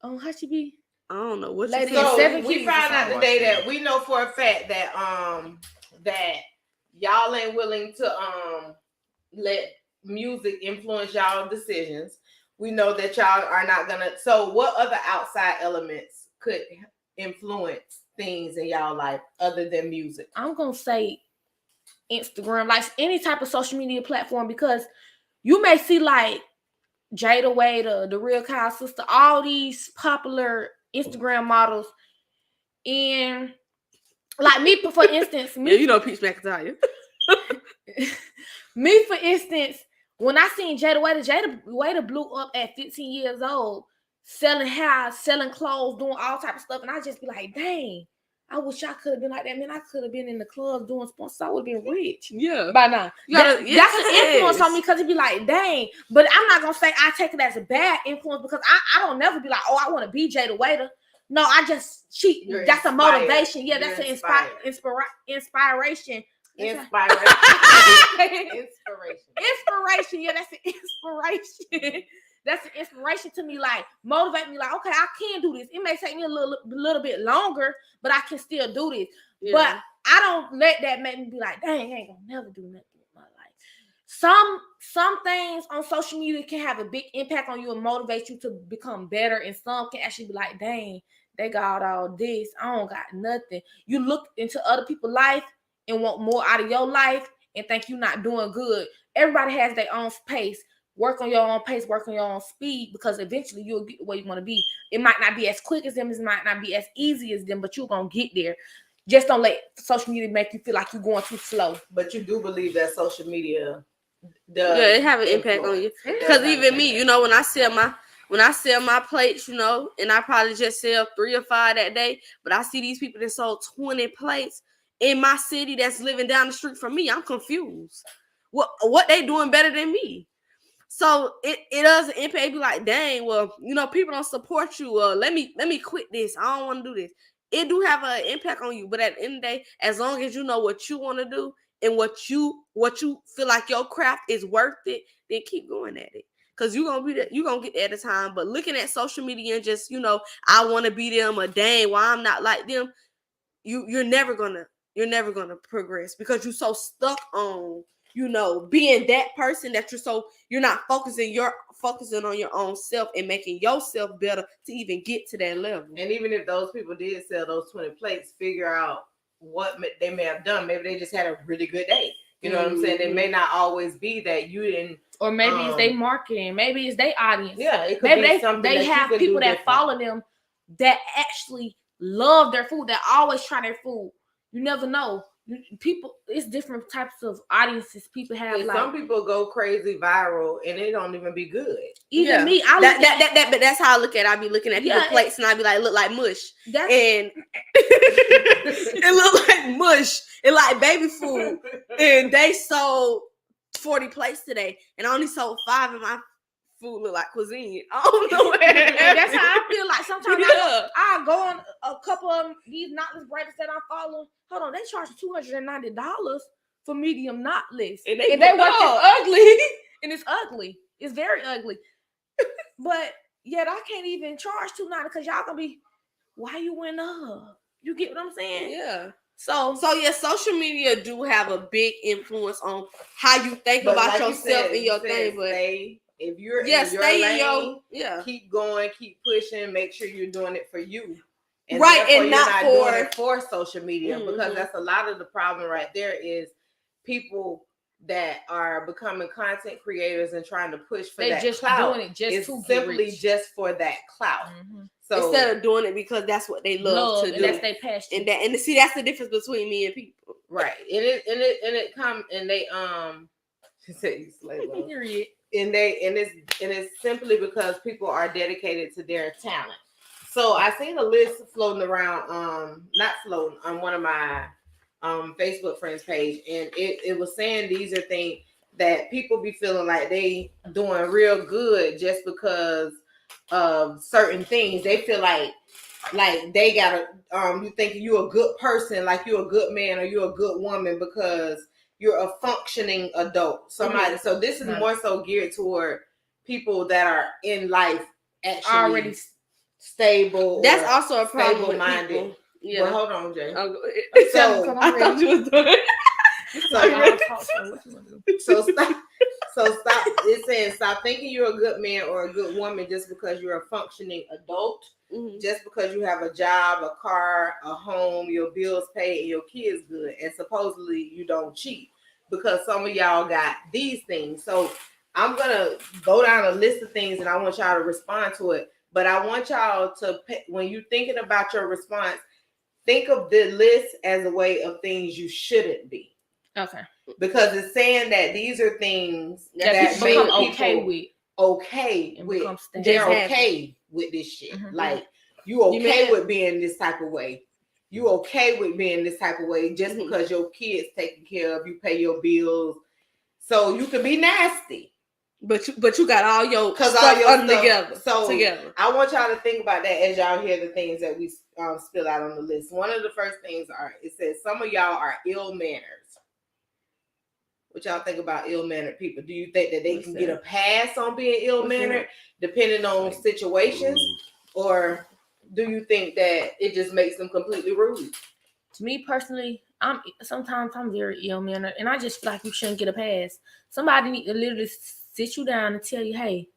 how she be? I don't know what Lady you in So seven we keys found or out something. today that we know for a fact that that y'all ain't willing to let music influence y'all decisions. We know that y'all are not gonna. So what other outside elements could influence things in y'all life other than music? I'm gonna say Instagram, like any type of social media platform, because you may see like Jada Wade, the Real Kyle sister, all these popular Instagram models, and like me, for instance, Yeah, you know Peach McIntyre. me, for instance, when I seen Jada Wade blew up at 15 years old, selling hair, selling clothes, doing all type of stuff, and I just be like, dang, I wish I could have been like that. Man, I could have been in the club doing sponsors. I would have been rich. Yeah. By now. That's an influence on me because it'd be like, dang. But I'm not going to say I take it as a bad influence because I don't never be like, oh, I want to be Jada Waiter. No, You're that's inspired. a motivation. Yeah, You're that's an inspiration. Inspiration. Inspiration. Yeah, that's an inspiration. That's an inspiration to me, like motivate me, like, okay, I can do this. It may take me a little bit longer, but I can still do this. Yeah. But I don't let that make me be like, dang, I ain't gonna never do nothing with my life. Some things on social media can have a big impact on you and motivate you to become better, and some can actually be like, dang, they got all this, I don't got nothing. You look into other people's life and want more out of your life and think you're not doing good. Everybody has their own pace. Work on your own pace, work on your own speed, because eventually you'll get where you want to be. It might not be as quick as them, it might not be as easy as them, but you're going to get there. Just don't let social media make you feel like you're going too slow. But you do believe that social media does. Yeah, it have an impact on you. Because even me, when I sell my plates, and I probably just sell 3 or 5 that day, but I see these people that sold 20 plates in my city that's living down the street from me, I'm confused. What they doing better than me? So it doesn't impact. Be like, dang, well, people don't support you. Let me quit this. I don't want to do this. It do have an impact on you, but at the end of the day, as long as you know what you want to do and what you feel like your craft is worth it, then keep going at it. Cause you're gonna get there at a time. But looking at social media and just I want to be them, or dang, why I'm not like them, you're never gonna progress because you're so stuck on being that person that you're not focusing on your own self and making yourself better to even get to that level. And even if those people did sell those 20 plates, figure out what they may have done. Maybe they just had a really good day. You know what I'm saying? It may not always be that you didn't. Or maybe it's their marketing. Maybe it's their audience. Yeah, it could maybe be something they have people that follow them that actually love their food, that always try their food. You never know. People, it's different types of audiences people have. And some people go crazy viral and it don't even be good. Even me, but that's how I look at it. I be looking at people's plates and I be like, look like mush. And it look like mush. It like baby food. And they sold 40 plates today and I only sold 5 of my food look like cuisine. I don't know. That's how I feel like sometimes I go on a couple of these knotless braids that I'm following. Hold on, they charge $290 for medium knotless. And they work ugly. And it's ugly. It's very ugly. But yet I can't even charge $290 because y'all gonna be why you went up? You get what I'm saying? Yeah. So yeah, social media do have a big influence on how you think about like yourself and your thing. But if you're in your lane, keep going, keep pushing. Make sure you're doing it for you, and right, and you're not doing it for social media because that's a lot of the problem right there. Is people that are becoming content creators and trying to push for that just clout. Doing it just to simply just for that clout. So instead of doing it because that's what they love to do, and that's their passion. And see, that's the difference between me and people. Right. It come and they she said you slay love. Period. And it's simply because people are dedicated to their talent. So I seen a list floating around, not floating, on one of my Facebook friends page, and it was saying these are things that people be feeling like they doing real good just because of certain things. They feel like they gotta you think you're a good person, like you're a good man or you're a good woman because you're a functioning adult. Somebody. So this is more so geared toward people that are in life actually already stable. That's also a problem with minded. People. Yeah. But hold on, Jay. So I thought you was doing it. So stop. It's saying stop thinking you're a good man or a good woman just because you're a functioning adult. Just because you have a job, a car, a home, your bills paid, and your kids good, and supposedly you don't cheat, because some of y'all got these things. So I'm gonna go down a list of things, and I want y'all to respond to it. But I want y'all to, when you're thinking about your response, think of the list as a way of things you shouldn't be. Okay. Because it's saying that these are things that make people okay with. They're okay with this shit. Like, you okay with being this type of way. You okay with being this type of way just because your kids taken care of, you pay your bills. So you can be nasty. But you got all your stuff together. So together. I want y'all to think about that as y'all hear the things that we spill out on the list. One of the first things it says some of y'all are ill manners. What y'all think about ill-mannered people? Do you think that they can get a pass on being ill-mannered depending on situations? Or do you think that it just makes them completely rude? To me personally, sometimes I'm very ill-mannered, and I just feel like you shouldn't get a pass. Somebody need to literally sit you down and tell you, hey,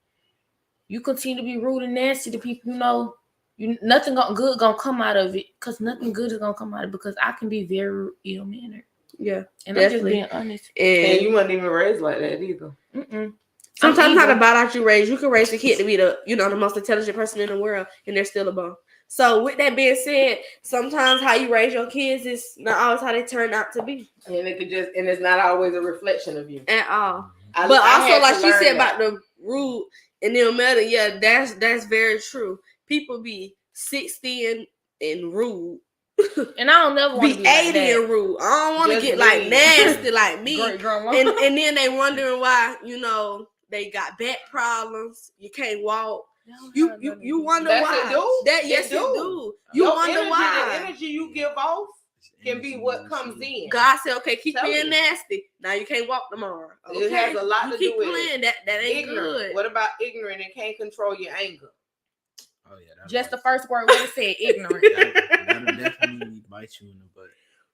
you continue to be rude and nasty to people, nothing good gonna come out of it, because nothing good is gonna come out of it, because I can be very ill-mannered. Yeah, and definitely. I'm just being honest. And you weren't even raised like that either. Sometimes not about how you raise. You can raise a kid to be the most intelligent person in the world, and they're still a bum. So with that being said, sometimes how you raise your kids is not always how they turn out to be, and it's not always a reflection of you at all. But also, like she said about the rude and the matter, yeah, that's very true. People be 60 and rude. And I don't never want to be 80 like and rude. I don't want to get like nasty like me. And then they wondering why, they got back problems. You can't walk. You wonder why. It do. You wonder why. The energy you give off can be what comes in. God said, okay, keep being nasty. Now you can't walk tomorrow. Okay? It has a lot to do with playing. That ain't good. What about ignorant and can't control your anger? Oh yeah, just the first word what it said, ignorant. That'll definitely bite you in the butt.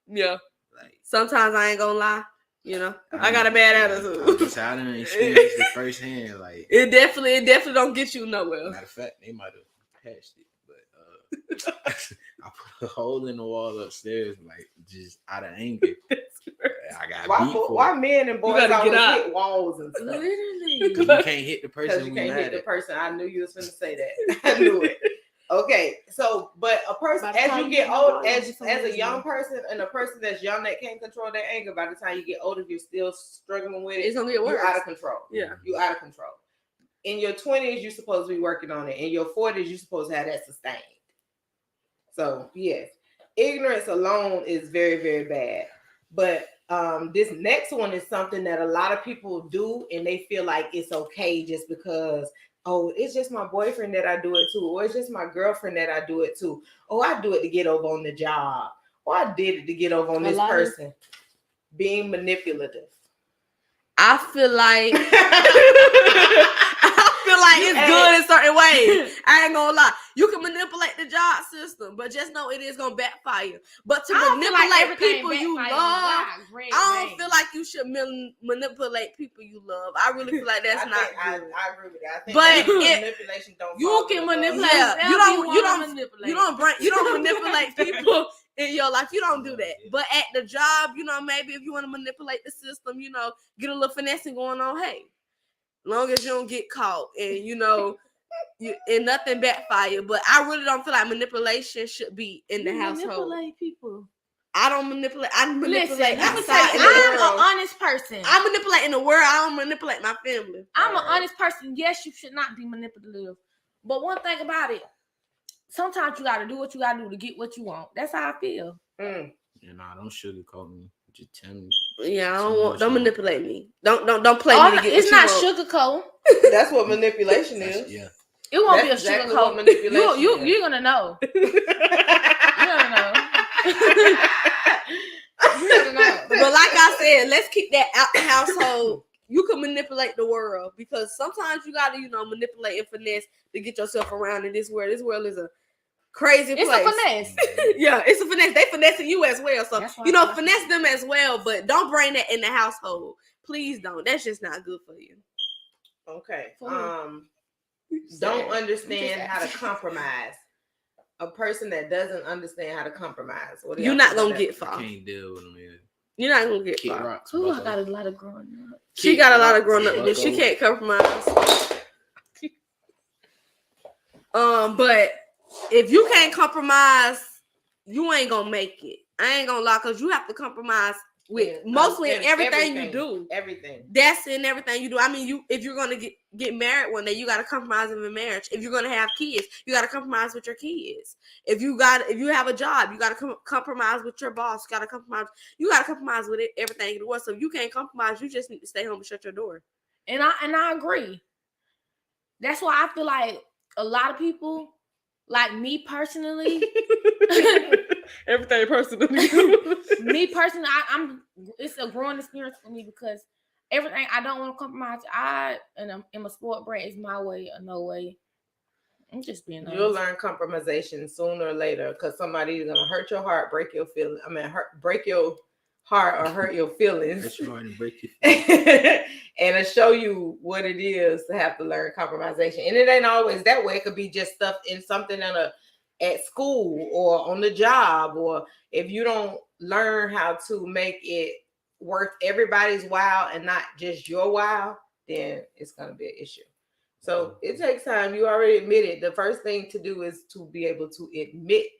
Yeah, like sometimes I ain't gonna lie. I got a bad attitude. I didn't experience it firsthand. Like it definitely don't get you nowhere. Matter of fact, they might have patched it, but I put a hole in the wall upstairs, like just out of anger. I got beat for why men and boys always hit walls and stuff? Literally, you can't hit the person. You can't hit the person. I knew you was going to say that. I knew it. Okay, so but a person as you get old, as a young person and a person that's young that can't control their anger, by the time you get older, if you're still struggling with it, it's gonna get worse. You're out of control. Yeah, you're out of control. In your 20s, you're supposed to be working on it. In your 40s, you're supposed to have that sustained. So yes, ignorance alone is very, very bad. But this next one is something that a lot of people do, and they feel like it's okay just because, oh, it's just my boyfriend that I do it to, or it's just my girlfriend that I do it to. Oh, I do it to get over on the job, or I did it to get over on this person. Being manipulative. I feel like like it's good in certain ways. I ain't gonna lie. You can manipulate the job system, but just know it is gonna backfire. But to manipulate people you love, I don't feel like you should manipulate people you love. I really feel like that's not good. I agree with that. I think but manipulation don't. You can manipulate. You don't manipulate people in your life. You don't do that. But at the job, maybe if you want to manipulate the system, get a little finessing going on. Hey, long as you don't get caught and and nothing backfire. But I really don't feel like manipulation should be in the household. Manipulate people. I don't manipulate. I manipulate Listen, outside. I'm an honest person. I manipulate in the world. I don't manipulate my family. I'm an honest person. Yes, you should not be manipulative. But one thing about it, sometimes you got to do what you got to do to get what you want. That's how I feel. Don't sugarcoat me. Just tell me. Yeah, don't manipulate me. Don't play me to get it's what not you want. sugarcoat. That's what manipulation is. Yeah. It won't That's be a exactly sugarcoat. manipulation. You're gonna know. You're gonna know. But like I said, let's keep that out the household. You can manipulate the world because sometimes you gotta, manipulate and finesse to get yourself around in this world. This world is a crazy place. It's a finesse. Yeah, it's a finesse. They finessing you as well. So finesse them as well, but don't bring that in the household. Please don't. That's just not good for you. Okay. Don't understand how to compromise. A person that doesn't understand how to compromise. You're not gonna get far. I can't deal with them. Man. You're not gonna get far. Ooh, I got a lot of growing up. She got a lot of growing up to do. She can't compromise. But if you can't compromise, you ain't gonna make it. I ain't gonna lie, because you have to compromise with mostly in everything you do. Everything. That's in everything you do. I mean, if you're gonna get married one day, you gotta compromise in the marriage. If you're gonna have kids, you gotta compromise with your kids. If you have a job, you gotta compromise with your boss. You gotta compromise with everything in the world. So if you can't compromise, you just need to stay home and shut your door. And I agree. That's why I feel like a lot of people, like me personally, everything personally. Me personally, it's a growing experience for me because everything I don't want to compromise. I'm a sport brat. It's my way or no way. I'm just being honest. You'll learn compromisation sooner or later because somebody is gonna hurt your heart, break your feelings. Break your heart or hurt your feelings. Hurt your heart and break your feelings. And to show you what it is to have to learn compromisation. And it ain't always that way. It could be just stuff in something at school or on the job, or if you don't learn how to make it worth everybody's while and not just your while, then it's going to be an issue. So it takes time. You already admitted. The first thing to do is to be able to admit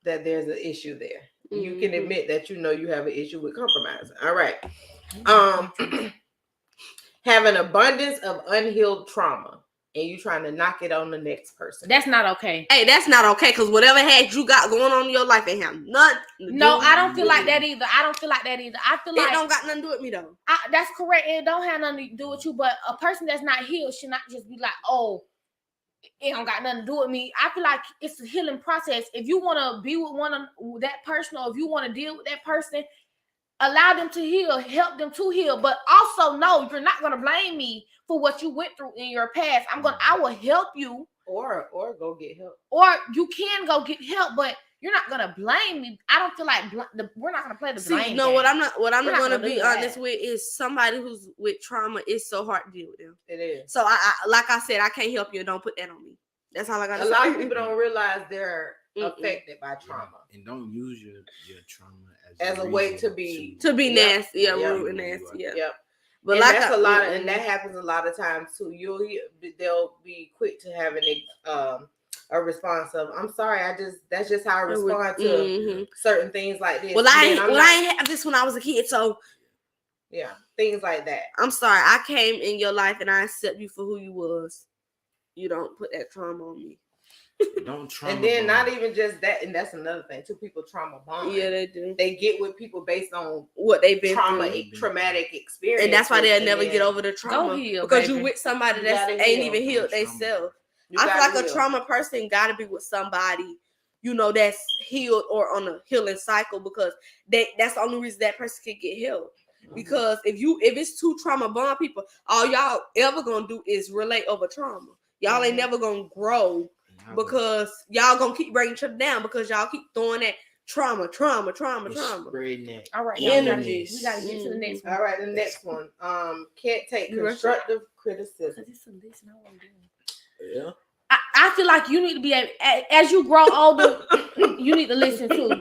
that there's an issue there. Mm-hmm. You can admit that you have an issue with compromising. All right. Have an abundance of unhealed trauma. And you trying to knock it on the next person. That's not okay. Hey, that's not okay, because whatever you got going on in your life ain't have nothing. No, I don't feel like that either. I feel like it don't got nothing to do with me though. That's correct. It don't have nothing to do with you. But a person that's not healed should not just be like, oh, it don't got nothing to do with me. I feel like it's a healing process. If you want to be with that person, or if you want to deal with that person, allow them to heal, help them to heal. But also know you're not gonna blame me for what you went through in your past. I will help you. Or go get help. Or you can go get help, but you're not gonna blame me. I don't feel like we're not gonna play the blame. No, what I'm not gonna be honest with is somebody who's with trauma is so hard to deal with them. It is. So I like I said, I can't help you. Don't put that on me. That's all I got to say. A lot of people don't realize they're affected by trauma. And don't use your trauma as a way to be nasty, rude and nasty. Yeah. Yep. But and that's a lot, and that happens a lot of times too. They'll be quick to have a response of, "I'm sorry, that's just how I respond to certain things like this." Well, I ain't have this when I was a kid, so yeah, things like that. I'm sorry, I came in your life and I accept you for who you was. You don't put that trauma on me. Don't trauma. And then not even just that, and that's another thing too. People trauma bond. Yeah, they do. They get with people based on what they've been traumatic experience, and that's why they'll never get over the trauma. Because you with somebody that ain't even healed themselves. I feel like a trauma person got to be with somebody, that's healed or on a healing cycle, because that's the only reason that person can get healed. Because if it's two trauma bond people, all y'all ever gonna do is relate over trauma. Y'all ain't never gonna grow because y'all gonna keep bringing each other down because y'all keep throwing that trauma. Spreading that. All right, energy. we gotta get to the next one. All right, the next one. Can't take constructive criticism. Yeah. I feel like you need to be able, as you grow older, you need to listen too.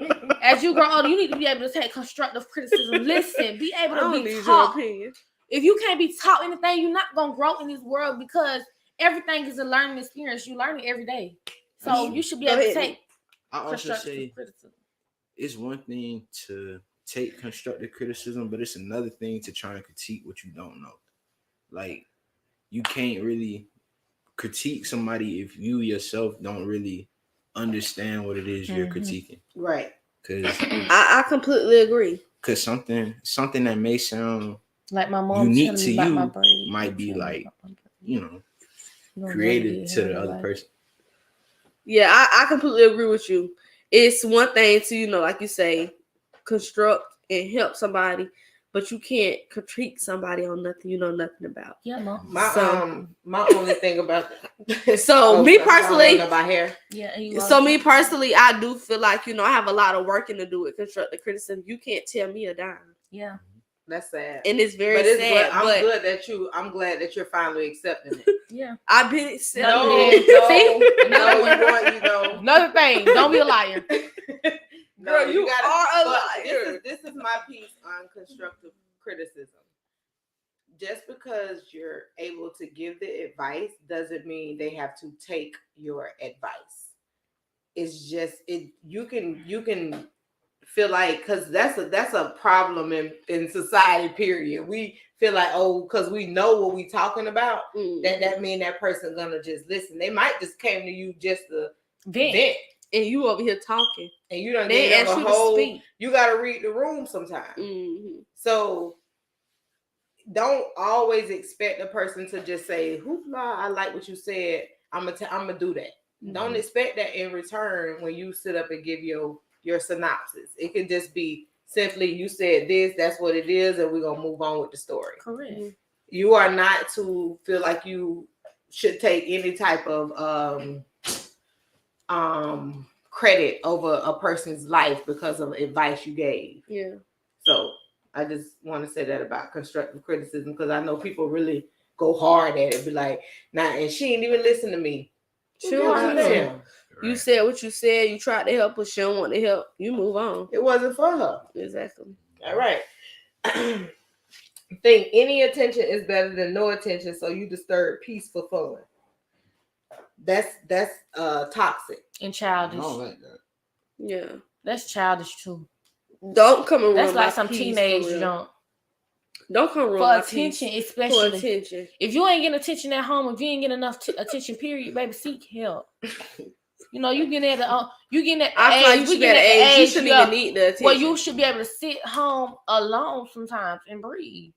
As you grow older, you need to be able to take constructive criticism. Listen, be able to be taught. If you can't be taught anything, you're not gonna grow in this world because everything is a learning experience. You learn it every day, so you should be able to take. I also say criticism. It's one thing to take constructive criticism, but it's another thing to try and critique what you don't know. Like, you can't really critique somebody if you yourself don't really understand what it is you're critiquing. Right. Because I completely agree. Because something that may sound like my mom unique to you might be like, created to the other person. Yeah, I completely agree with you. It's one thing to, like you say, construct and help somebody, but you can't critique somebody on nothing you know nothing about. Yeah, no. My only thing about that. So me personally, about hair. Yeah. So me personally, I do feel like I have a lot of working to do with constructive criticism. You can't tell me a dime. Yeah. That's sad. And it's very sad. I'm glad that you're finally accepting it. Yeah. I've been accepting it. Another thing. Don't be a liar. Girl, you are a liar. This is my piece on constructive criticism. Just because you're able to give the advice doesn't mean they have to take your advice. It's just you can feel like, because that's a problem in society, period. We feel like, because we know what we talking about, that mean that person gonna just listen. They might just came to you just to vent. And you over here talking. And you don't they ask you to speak. You gotta read the room sometimes. So don't always expect a person to just say, "Hoopla, I like what you said. I'm gonna do that." Don't expect that in return when you sit up and give your synopsis. It could just be simply, you said this, that's what it is, and we're gonna move on with the story. Correct. You are not to feel like you should take any type of credit over a person's life because of advice you gave. Yeah. So I just want to say that about constructive criticism, because I know people really go hard at it, be like, nah, and she ain't even listen to me. Sure. You said what you said. You tried to help her. She don't want to help. You move on. It wasn't for her. Exactly. All right. Think any attention is better than no attention, so you disturb peace for fun. That's toxic and childish. I don't like that. Yeah, that's childish too. Don't come around. That's like some teenage junk. Don't come around for attention, especially for attention. If you ain't getting attention at home, if you ain't getting enough attention, period, baby, seek help. You getting at the age. You shouldn't even need the attention. Well, you should be able to sit home alone sometimes and breathe.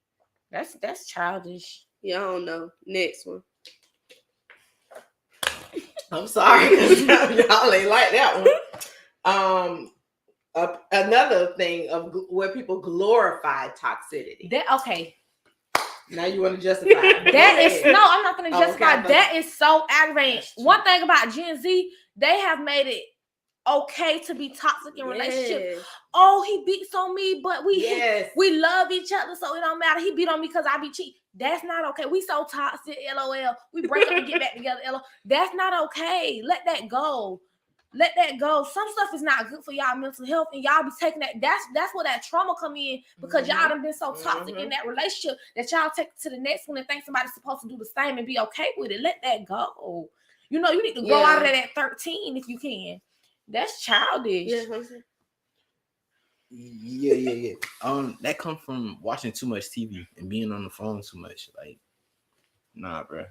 That's childish. Yeah, I don't know. Next one. I'm sorry, y'all ain't like that one. Another thing of where people glorify toxicity. Okay. Now you want to justify it. I'm not going to justify. That is so aggravating. One thing about Gen Z, they have made it okay to be toxic in relationships. Oh, he beats on me, but we love each other, so it don't matter. He beat on me because I be cheating. That's not okay. We so toxic, LOL. We break up and get back together, LOL. That's not okay. Let that go. Let that go. Some stuff is not good for y'all mental health, and y'all be taking that. That's where that trauma come in, because y'all done been so toxic in that relationship that y'all take it to the next one and think somebody's supposed to do the same and be okay with it. Let that go. You need to grow out of that at 13 if you can. That's childish. Yeah. That comes from watching too much TV and being on the phone too much. Like, nah, bro.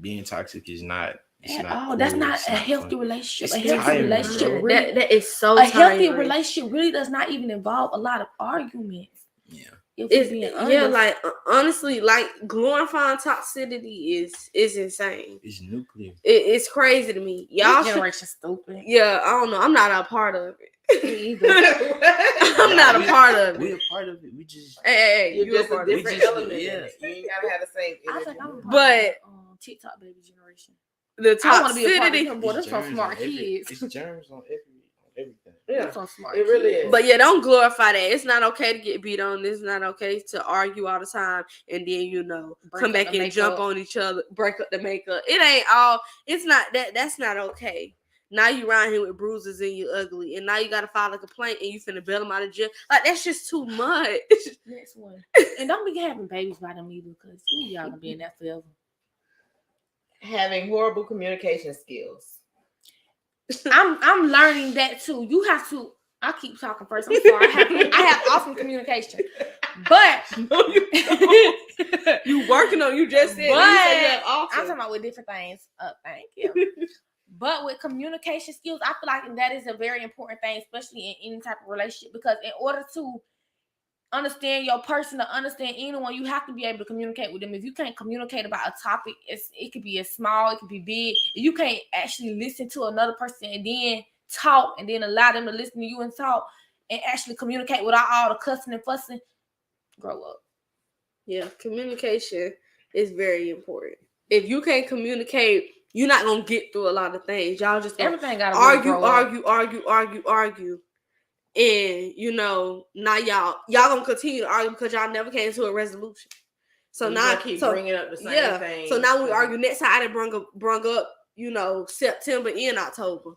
Being toxic is not. Cool. That's not a healthy relationship. A healthy relationship really, that is so. A healthy relationship really does not even involve a lot of arguments. Yeah. Like honestly, like glorifying toxicity is insane. It's nuclear. It's crazy to me. Y'all generation stupid. Yeah, I don't know. I'm not a part of it. I'm not a part of We it. a part of it. We just Hey, You're you a just a part of it. different just- element. yeah. In it. You ain't gotta have the same I energy. think I'm a part But- of the, TikTok baby generation. The I want to be a part of toxicity. them. Boy, them some germs smart on every- kids. It's germs on everything. Yeah, Them some smart it really kids. is. But yeah, don't glorify that. It's not okay to get beat on. It's not okay to argue all the time and then Break come up back the and jump makeup. on each other, break up the makeup. It ain't all. It's not that. That's not okay. Now you around here with bruises and you ugly, and now you gotta file a complaint and you finna bail them out of jail. Like that's just too much. Next one. And don't be having babies by them either, because y'all gonna be in that forever. Having horrible communication skills. I'm learning that too. You have to. I keep talking first. I'm sorry. I have awesome communication, but You working on. You just said. But You said you have I'm awesome. talking about with different things. Thank you. But with communication skills, I feel like that is a very important thing, especially in any type of relationship, because in order to understand your person, to understand anyone, you have to be able to communicate with them. If you can't communicate about a topic, it could be as small, it could be big. If you can't actually listen to another person and then talk and then allow them to listen to you and talk and actually communicate without all the cussing and fussing, grow up. Yeah, communication is very important. If you can't communicate, you're not gonna get through a lot of things. Y'all just gonna Everything gotta argue. And now y'all gonna continue to argue because y'all never came to a resolution. So You now gonna keep bringing up the same thing. So now we argue next time. I didn't brung up September and October.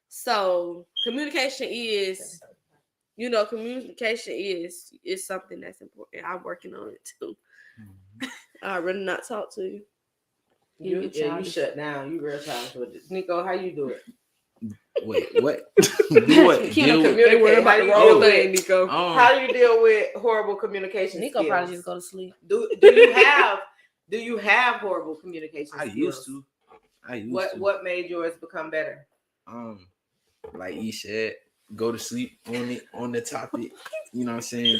So communication is something that's important. I'm working on it too. I'd rather not talk to you. You shut down. You real childish with it. Nico, how you do it? Wait, what? Do what? Deal with They worry about the wrong thing, Nico. How do you deal with horrible communication Nico skills? probably just go to sleep. Do you have horrible communication skills? I used to. What made yours become better? Like you said, go to sleep on the topic. You know what I'm saying?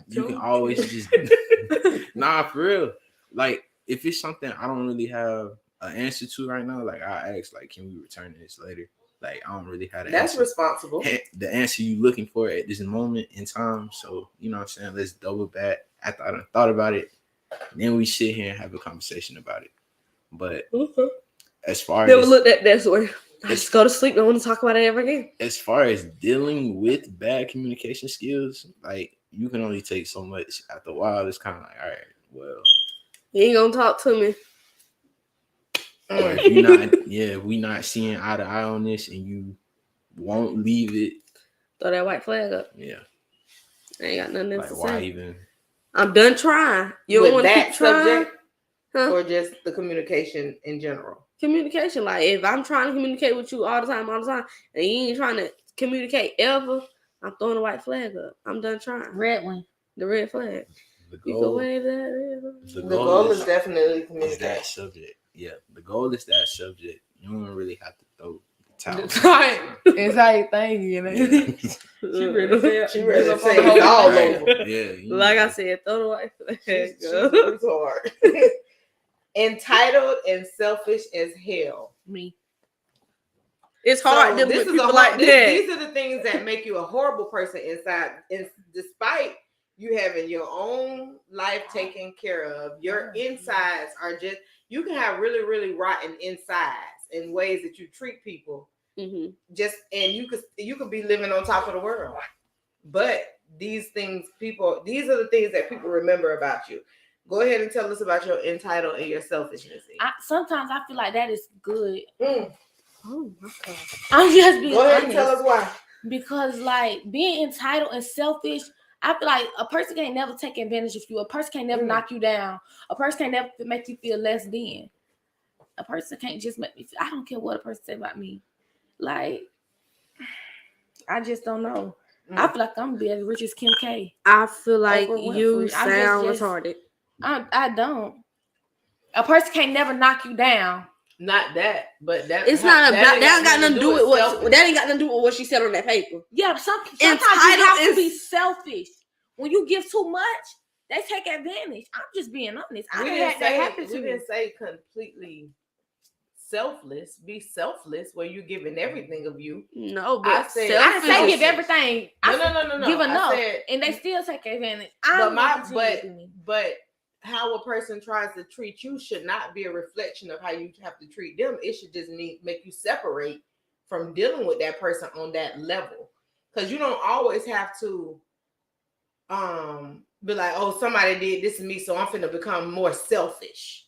You can always just nah, for real. Like if it's something I don't really have an answer to right now, like I ask, like, can we return this later? Like I don't really have That's responsible. the answer you looking for at this moment in time. So you know what I'm saying? Let's double back after I done thought about it. Then we sit here and have a conversation about it. But as far Never as looked at that way. I just go to sleep. Don't want to talk about it ever again. as far as dealing with bad communication skills, like you can only take so much. After a while, it's kind of like, all right, well, You ain't gonna talk to me. or if you're not, if we not seeing eye to eye on this, and you won't leave it, Throw that white flag up. yeah, I ain't got nothing else like to why say. even? I'm done trying. You don't With want to that keep trying? subject, Huh? or just the communication in general? Communication. Like if I'm trying to communicate with you all the time, and you ain't trying to communicate ever, I'm throwing the white flag up. I'm done trying. Red one. The red flag. The You can goal, wave that. the The goal is definitely is communication. that subject. Yeah, the goal is that subject. You don't really have to throw the towel. It's how you think, you know. She ready to say the it all Right. over. Yeah, you Like know. I said, throw the white flag. She's works hard. Entitled and selfish as hell. Me. It's hard So dealing this with is people like that. These are the things that make you a horrible person inside. And despite you having your own life taken care of, your insides are just, you can have really, really rotten insides in ways that you treat people. Mm-hmm. And you could be living on top of the world. But these are the things that people remember about you. Go ahead and tell us about your entitled and your selfishness. Sometimes I feel like that is good. Oh my God. I'm just being Go ahead honest. and tell us why. Because like being entitled and selfish, I feel like a person can't never take advantage of you. A person can't never knock you down. A person can't never make you feel less than. A person can't just make me feel, I don't care what a person say about me. Like, I just don't know. I feel like I'm gonna be as rich as Kim K. I feel like Oprah you Winfrey. I'm sound just- retarded. I don't. A person can't never knock you down. Not that, but that It's not about that. Ain't got nothing to do with what. selfish. That ain't got nothing to do with what she said on that paper. Yeah, but sometimes Entitled you have to is- be selfish. When you give too much, they take advantage. I'm just being honest. I We done didn't had that happen to we me. didn't say completely selfless. Be selfless where you're giving everything of you. No, but I said- I didn't say Selfish. give everything. No. Give I enough, said- and they still take advantage. But how a person tries to treat you should not be a reflection of how you have to treat them. It should just make you separate from dealing with that person on that level, because you don't always have to be like, oh, somebody did this to me, so I'm finna become more selfish.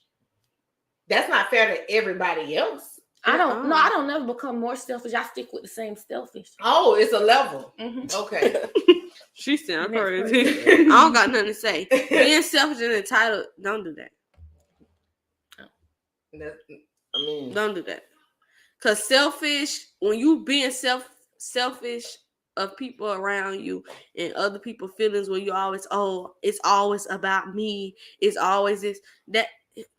That's not fair to everybody else. I don't never become more selfish. I stick with the same selfish. Oh, it's a level. Mm-hmm. Okay. She sound Next crazy. I don't got nothing to say. Being selfish and entitled, don't do that. Don't do that. Cause selfish, when you being selfish of people around you and other people's feelings, where you always, oh, it's always about me. It's always this, that.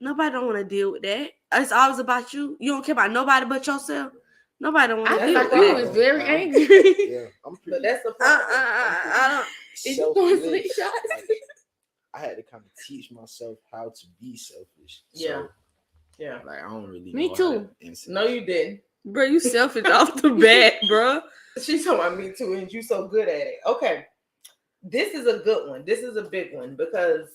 Nobody don't want to deal with that. It's always about you. You don't care about nobody but yourself. Nobody don't want to I deal think with you that. was very angry. Yeah, I'm But pretty. that's the problem. I Is you going to selfless. sleep shots? Like, I had to kind of teach myself how to be selfish. Yeah. So, Yeah. like, I don't really Me know too. how to insist. No, you didn't. Bro, you selfish off the bat, bro. She's talking about me too, and you so good at it. Okay. This is a good one. This is a big one because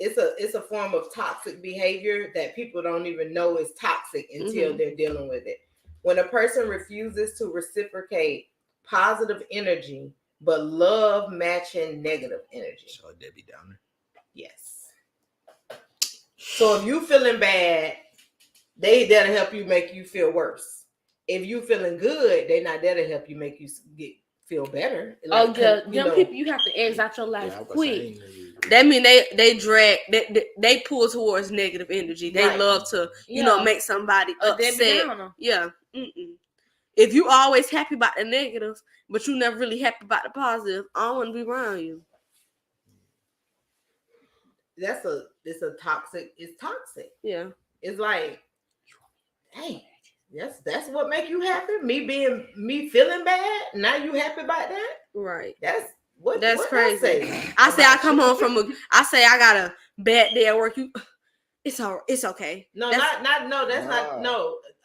it's a form of toxic behavior that people don't even know is toxic until they're dealing with it. When a person refuses to reciprocate positive energy but love matching negative energy. So Debbie Downer. Yes. So if you feeling bad, they there to help you make you feel worse. If you feeling good, they not there to help you make you feel better. Like, people you have to exit out your life quick. That mean they pull towards negative energy. They love to make somebody upset. Yeah. Mm-mm. If you always happy about the negatives, but you never really happy about the positive, I don't want to be around you. It's toxic. It's toxic. Yeah. It's like, hey, that's what make you happy. Me feeling bad. Now you happy about that? Right. That's crazy. I say I come home from I say I got a bad day at work. It's okay. No, that's not.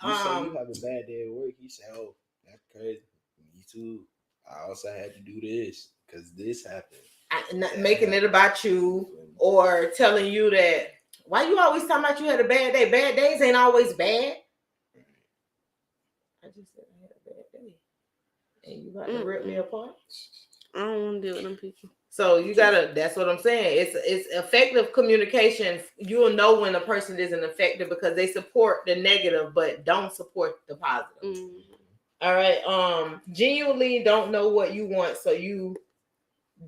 You say you have a bad day at work. You say, oh, that's crazy. Me too. I also had to do this because this happened. Making it about you or telling you that why you always talking about you had a bad day. Bad days ain't always bad. I just said I had a bad day, and you got to rip me apart. I don't want to deal with them people. So you gotta. That's what I'm saying. It's effective communication. You'll know when a person isn't effective because they support the negative but don't support the positive. All right. Genuinely don't know what you want, so you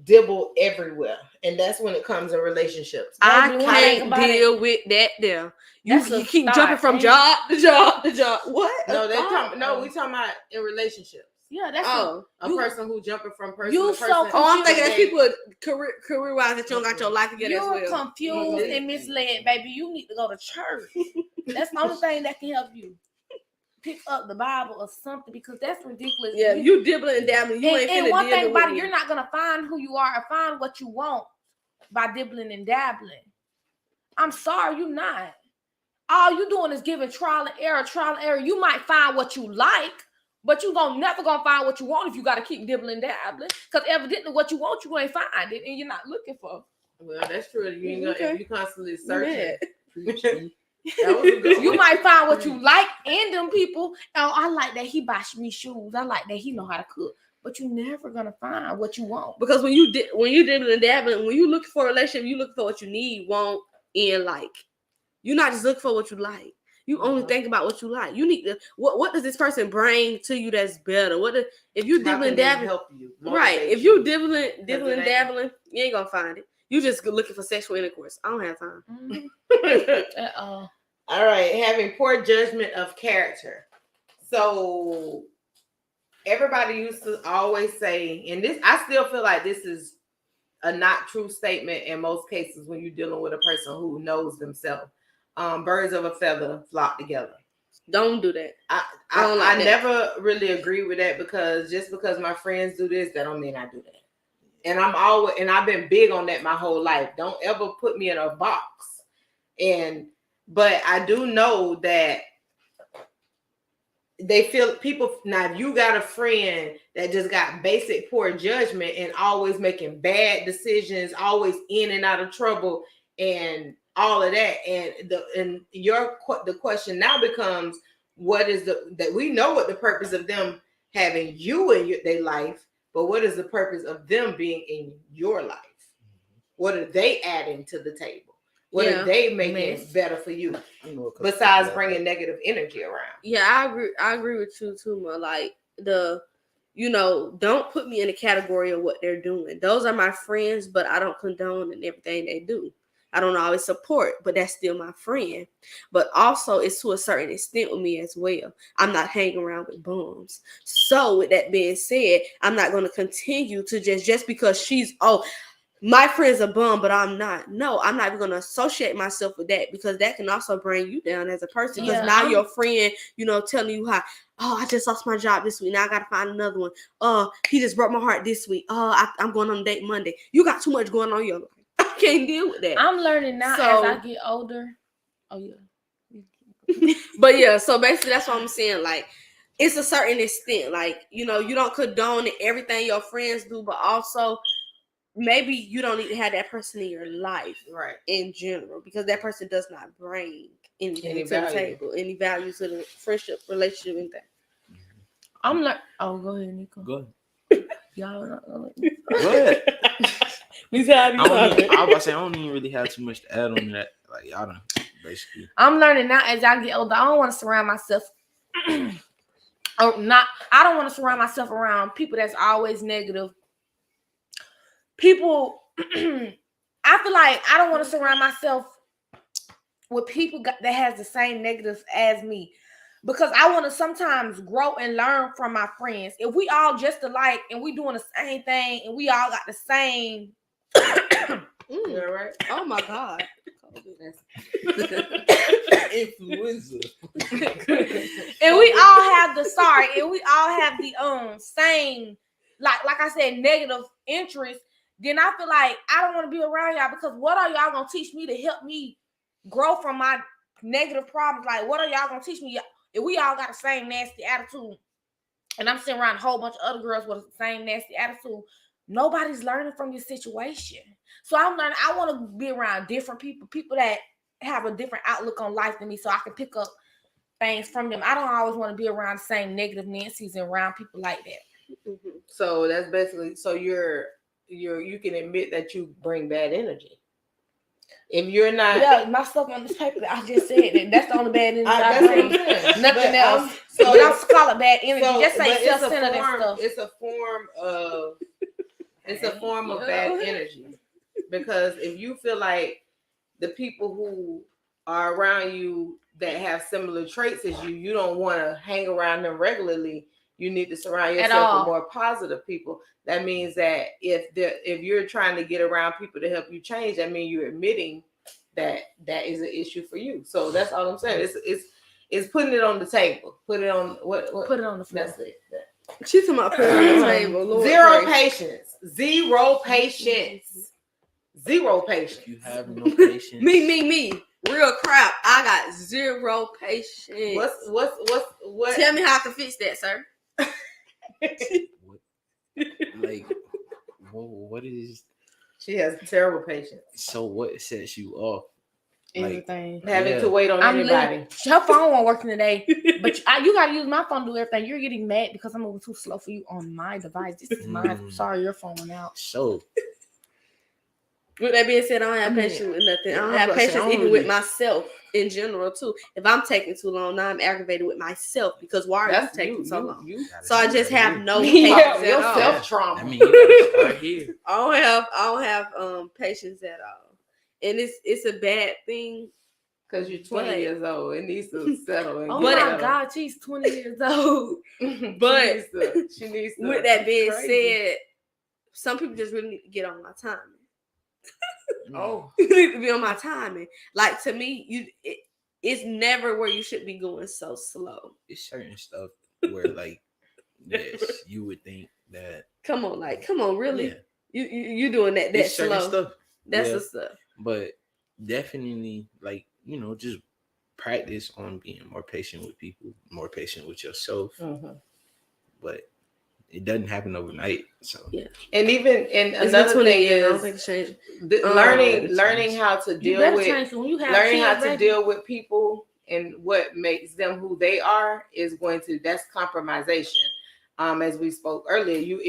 dibble everywhere, and that's when it comes in relationships. I can't deal with that. There, you keep jumping from job to job to job. What? No, we talking about in relationships. Yeah, that's a person who jumping from person you to person. So I'm thinking that people career wise that you don't got your life together. You're confused and misled, baby. You need to go to church. That's the only thing that can help you. Pick up the Bible or something because that's ridiculous. Yeah, you dibbling and dabbling. You ain't finna and one thing about it, me. you're not gonna find who you are or find what you want by dibbling and dabbling. I'm sorry, you're not. All you doing is giving trial and error. You might find what you like, but you never gonna find what you want if you gotta keep dibbling and dabbling. Because evidently what you want, you ain't find it, and you're not looking for. Well, that's true. You ain't gonna if you constantly searching. You might find what you like in them people. Oh, I like that he buys me shoes. I like that he know how to cook. But you're never gonna find what you want because when you dibbling and dabbling, when you looking for a relationship, you looking for what you need, want, and like. You're not just looking for what you like. You only think about what you like. You need to. What does this person bring to you that's better? If you dibbling and dabbling, help you, right? If you dibbling and dabbling, you ain't gonna find it. You just looking for sexual intercourse. I don't have time. All right, having poor judgment of character. So everybody used to always say, and this, I still feel like this is a not true statement in most cases when you're dealing with a person who knows themselves. Birds of a feather flock together. Don't do that. I never really agree with that because just because my friends do this, that don't mean I do that. And I've been big on that my whole life. Don't ever put me in a box. But I do know that they feel people now. If you got a friend that just got basic poor judgment and always making bad decisions, always in and out of trouble, and all of that, the question now becomes, what is that we know what the purpose of them having you in their life, but what is the purpose of them being in your life? What are they adding to the table? What are they making better for you? Besides bringing negative energy around. Yeah, I agree with you too, man. Like don't put me in a category of what they're doing. Those are my friends, but I don't condone in everything they do. I don't always support, but that's still my friend. But also, it's to a certain extent with me as well. I'm not hanging around with bums. So, with that being said, I'm not going to continue to just because my friend's a bum, but I'm not. No, I'm not even going to associate myself with that, because that can also bring you down as a person. Because now your friend, telling you how, I just lost my job this week. Now I got to find another one. He just broke my heart this week. I'm going on a date Monday. You got too much going on in your life. I can't deal with that. I'm learning now as I get older. Oh, yeah. But yeah, so basically that's what I'm saying. Like, it's a certain extent. Like, you don't condone everything your friends do, but also maybe you don't need to have that person in your life, right? In general, because that person does not bring anything to the table, any value to the friendship, relationship, and that. I'm like, go ahead, Nico. Go ahead. Y'all not gonna let me. Go ahead. I was about to say, I don't even really have too much to add on that. Like, y'all done basically. I'm learning now as I get older. I don't want to surround myself. I don't want to surround myself around people that's always negative. People, I feel like I don't want to surround myself with people that has the same negatives as me, because I want to sometimes grow and learn from my friends. If we all just alike and we doing the same thing and we all got the same, right? Oh my God. Influenza. And we all have the same, like I said, negative interests. Then I feel like I don't want to be around y'all, because what are y'all gonna teach me to help me grow from my negative problems? Like, what are y'all gonna teach me if we all got the same nasty attitude and I'm sitting around a whole bunch of other girls with the same nasty attitude? Nobody's learning from this situation. So I'm learning. I want to be around different people that have a different outlook on life than me, so I can pick up things from them. I don't always want to be around the same negative Nancy's and around people like that. Mm-hmm. So that's basically, so you can admit that you bring bad energy. If you're not, my stuff on this paper that I just said, that's the only bad energy I bring. Nothing else. So but I'm call it bad energy. Just say self-centered and stuff. It's a form of bad energy, because if you feel like the people who are around you that have similar traits as you don't want to hang around them regularly. You need to surround yourself with more positive people. That means that if you're trying to get around people to help you change, that means you're admitting that is an issue for you. So that's all I'm saying. It's putting it on the table. Put it on what? Put it on the floor. That's it. She's talking about putting it on the table. Lord, Zero patience. Zero patience. Zero patience. You have no patience. Me. Real crap. I got zero patience. What? Tell me how I can fix that, sir. What is? She has terrible patience. So what sets you off? Everything. Having to wait on anybody. Her phone won't working today, but you gotta use my phone to do everything. You're getting mad because I'm moving too slow for you on my device. This is mine. Sorry, your phone went out. So, with that being said, I don't have patience with nothing. I don't have patience even with myself in general too. If I'm taking too long, now I'm aggravated with myself because why are you taking so long? So I just have no patience at all. Self trauma. I mean, you gotta start here. I don't have patience at all, and it's a bad thing. Because you're 20 years old. It needs to settle. Oh my God, she's 20 years old. But she needs to. With that being said, some people just really need to get on my timing. You need to be on my timing. Like, to me, it's never where you should be going so slow. It's certain stuff where, like, yes, you would think that. Come on, really? Yeah. You doing that slow? Stuff. That's the stuff. But definitely, like, just practice on being more patient with people, more patient with yourself. But it doesn't happen overnight. So and even another thing is learning how to deal with people and what makes them who they are is that's compromisation. As we spoke earlier,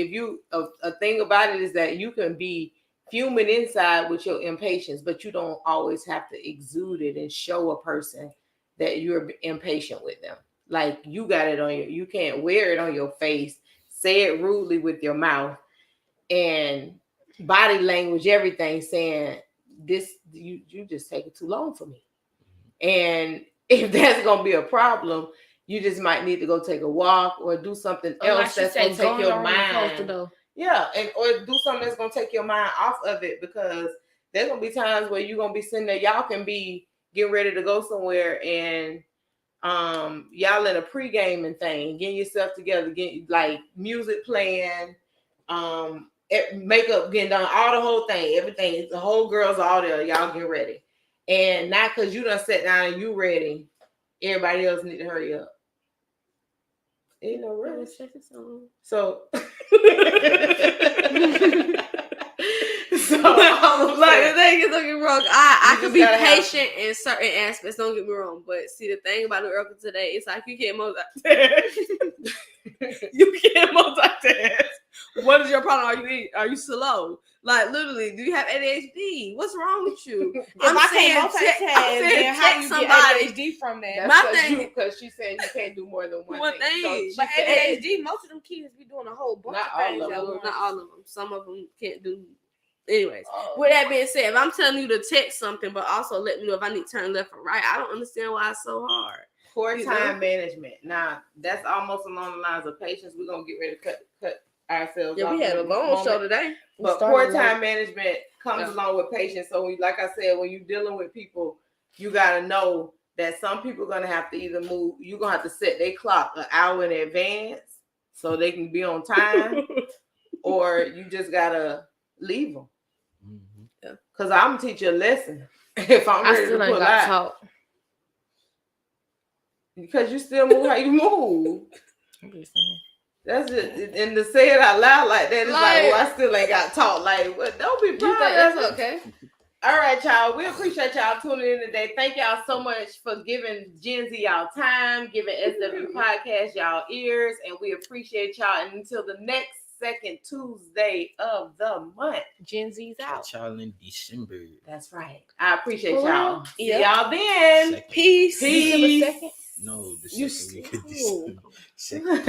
a thing about it is that you can be fuming inside with your impatience, but you don't always have to exude it and show a person that you're impatient with them. Like you got it on you can't wear it on your face, say it rudely with your mouth and body language, everything saying this, you just take it too long for me. And if that's going to be a problem, you just might need to go take a walk or do something else that's going to take your mind. Or do something that's going to take your mind off of it, because there's going to be times where you're going to be sitting there. Y'all can be getting ready to go somewhere and y'all in a pre-gaming thing, getting yourself together, getting like music playing, makeup getting done, all the whole thing, everything. The whole girls all there. Y'all get ready. And not because you done sat down and you ready, everybody else need to hurry up. Ain't no rush. So like the thing is, don't get me wrong, I can be patient in certain aspects, don't get me wrong. But see, the thing about the Oracle today, it's like you can't multitask. You can't multitask. What is your problem? Are you slow? Like literally, do you have ADHD? What's wrong with you? I'm saying multitask. Then how you get ADHD from that? My thing, because she said you can't do more than one thing. So but ADHD, most of them kids be doing a whole bunch of things. Not all of them. Some of them can't do. Anyways, with that being said, if I'm telling you to text something, but also let me know if I need to turn left or right, I don't understand why it's so hard. Poor time management. Now, that's almost along the lines of patience. We're going to get ready to cut ourselves off. We had a long show today. But poor time management comes along with patience. So, like I said, when you're dealing with people, you got to know that some people are going to have to either move. You're going to have to set their clock an hour in advance so they can be on time, or you just got to leave them. Because I'm going to teach you a lesson if I'm ready to pull out. Because you still move how you move. That's it. And to say it out loud like that is like, well, I still ain't got taught. Like, well, don't be proud. That's okay. All right, y'all. We appreciate y'all tuning in today. Thank y'all so much for giving Gen Z y'all time, giving SW Podcast y'all ears, and we appreciate y'all. And until the next second Tuesday of the month, Gen Z's out. Catch y'all in December. That's right. I appreciate y'all. See y'all then. Peace. Peace. No, the second week of December.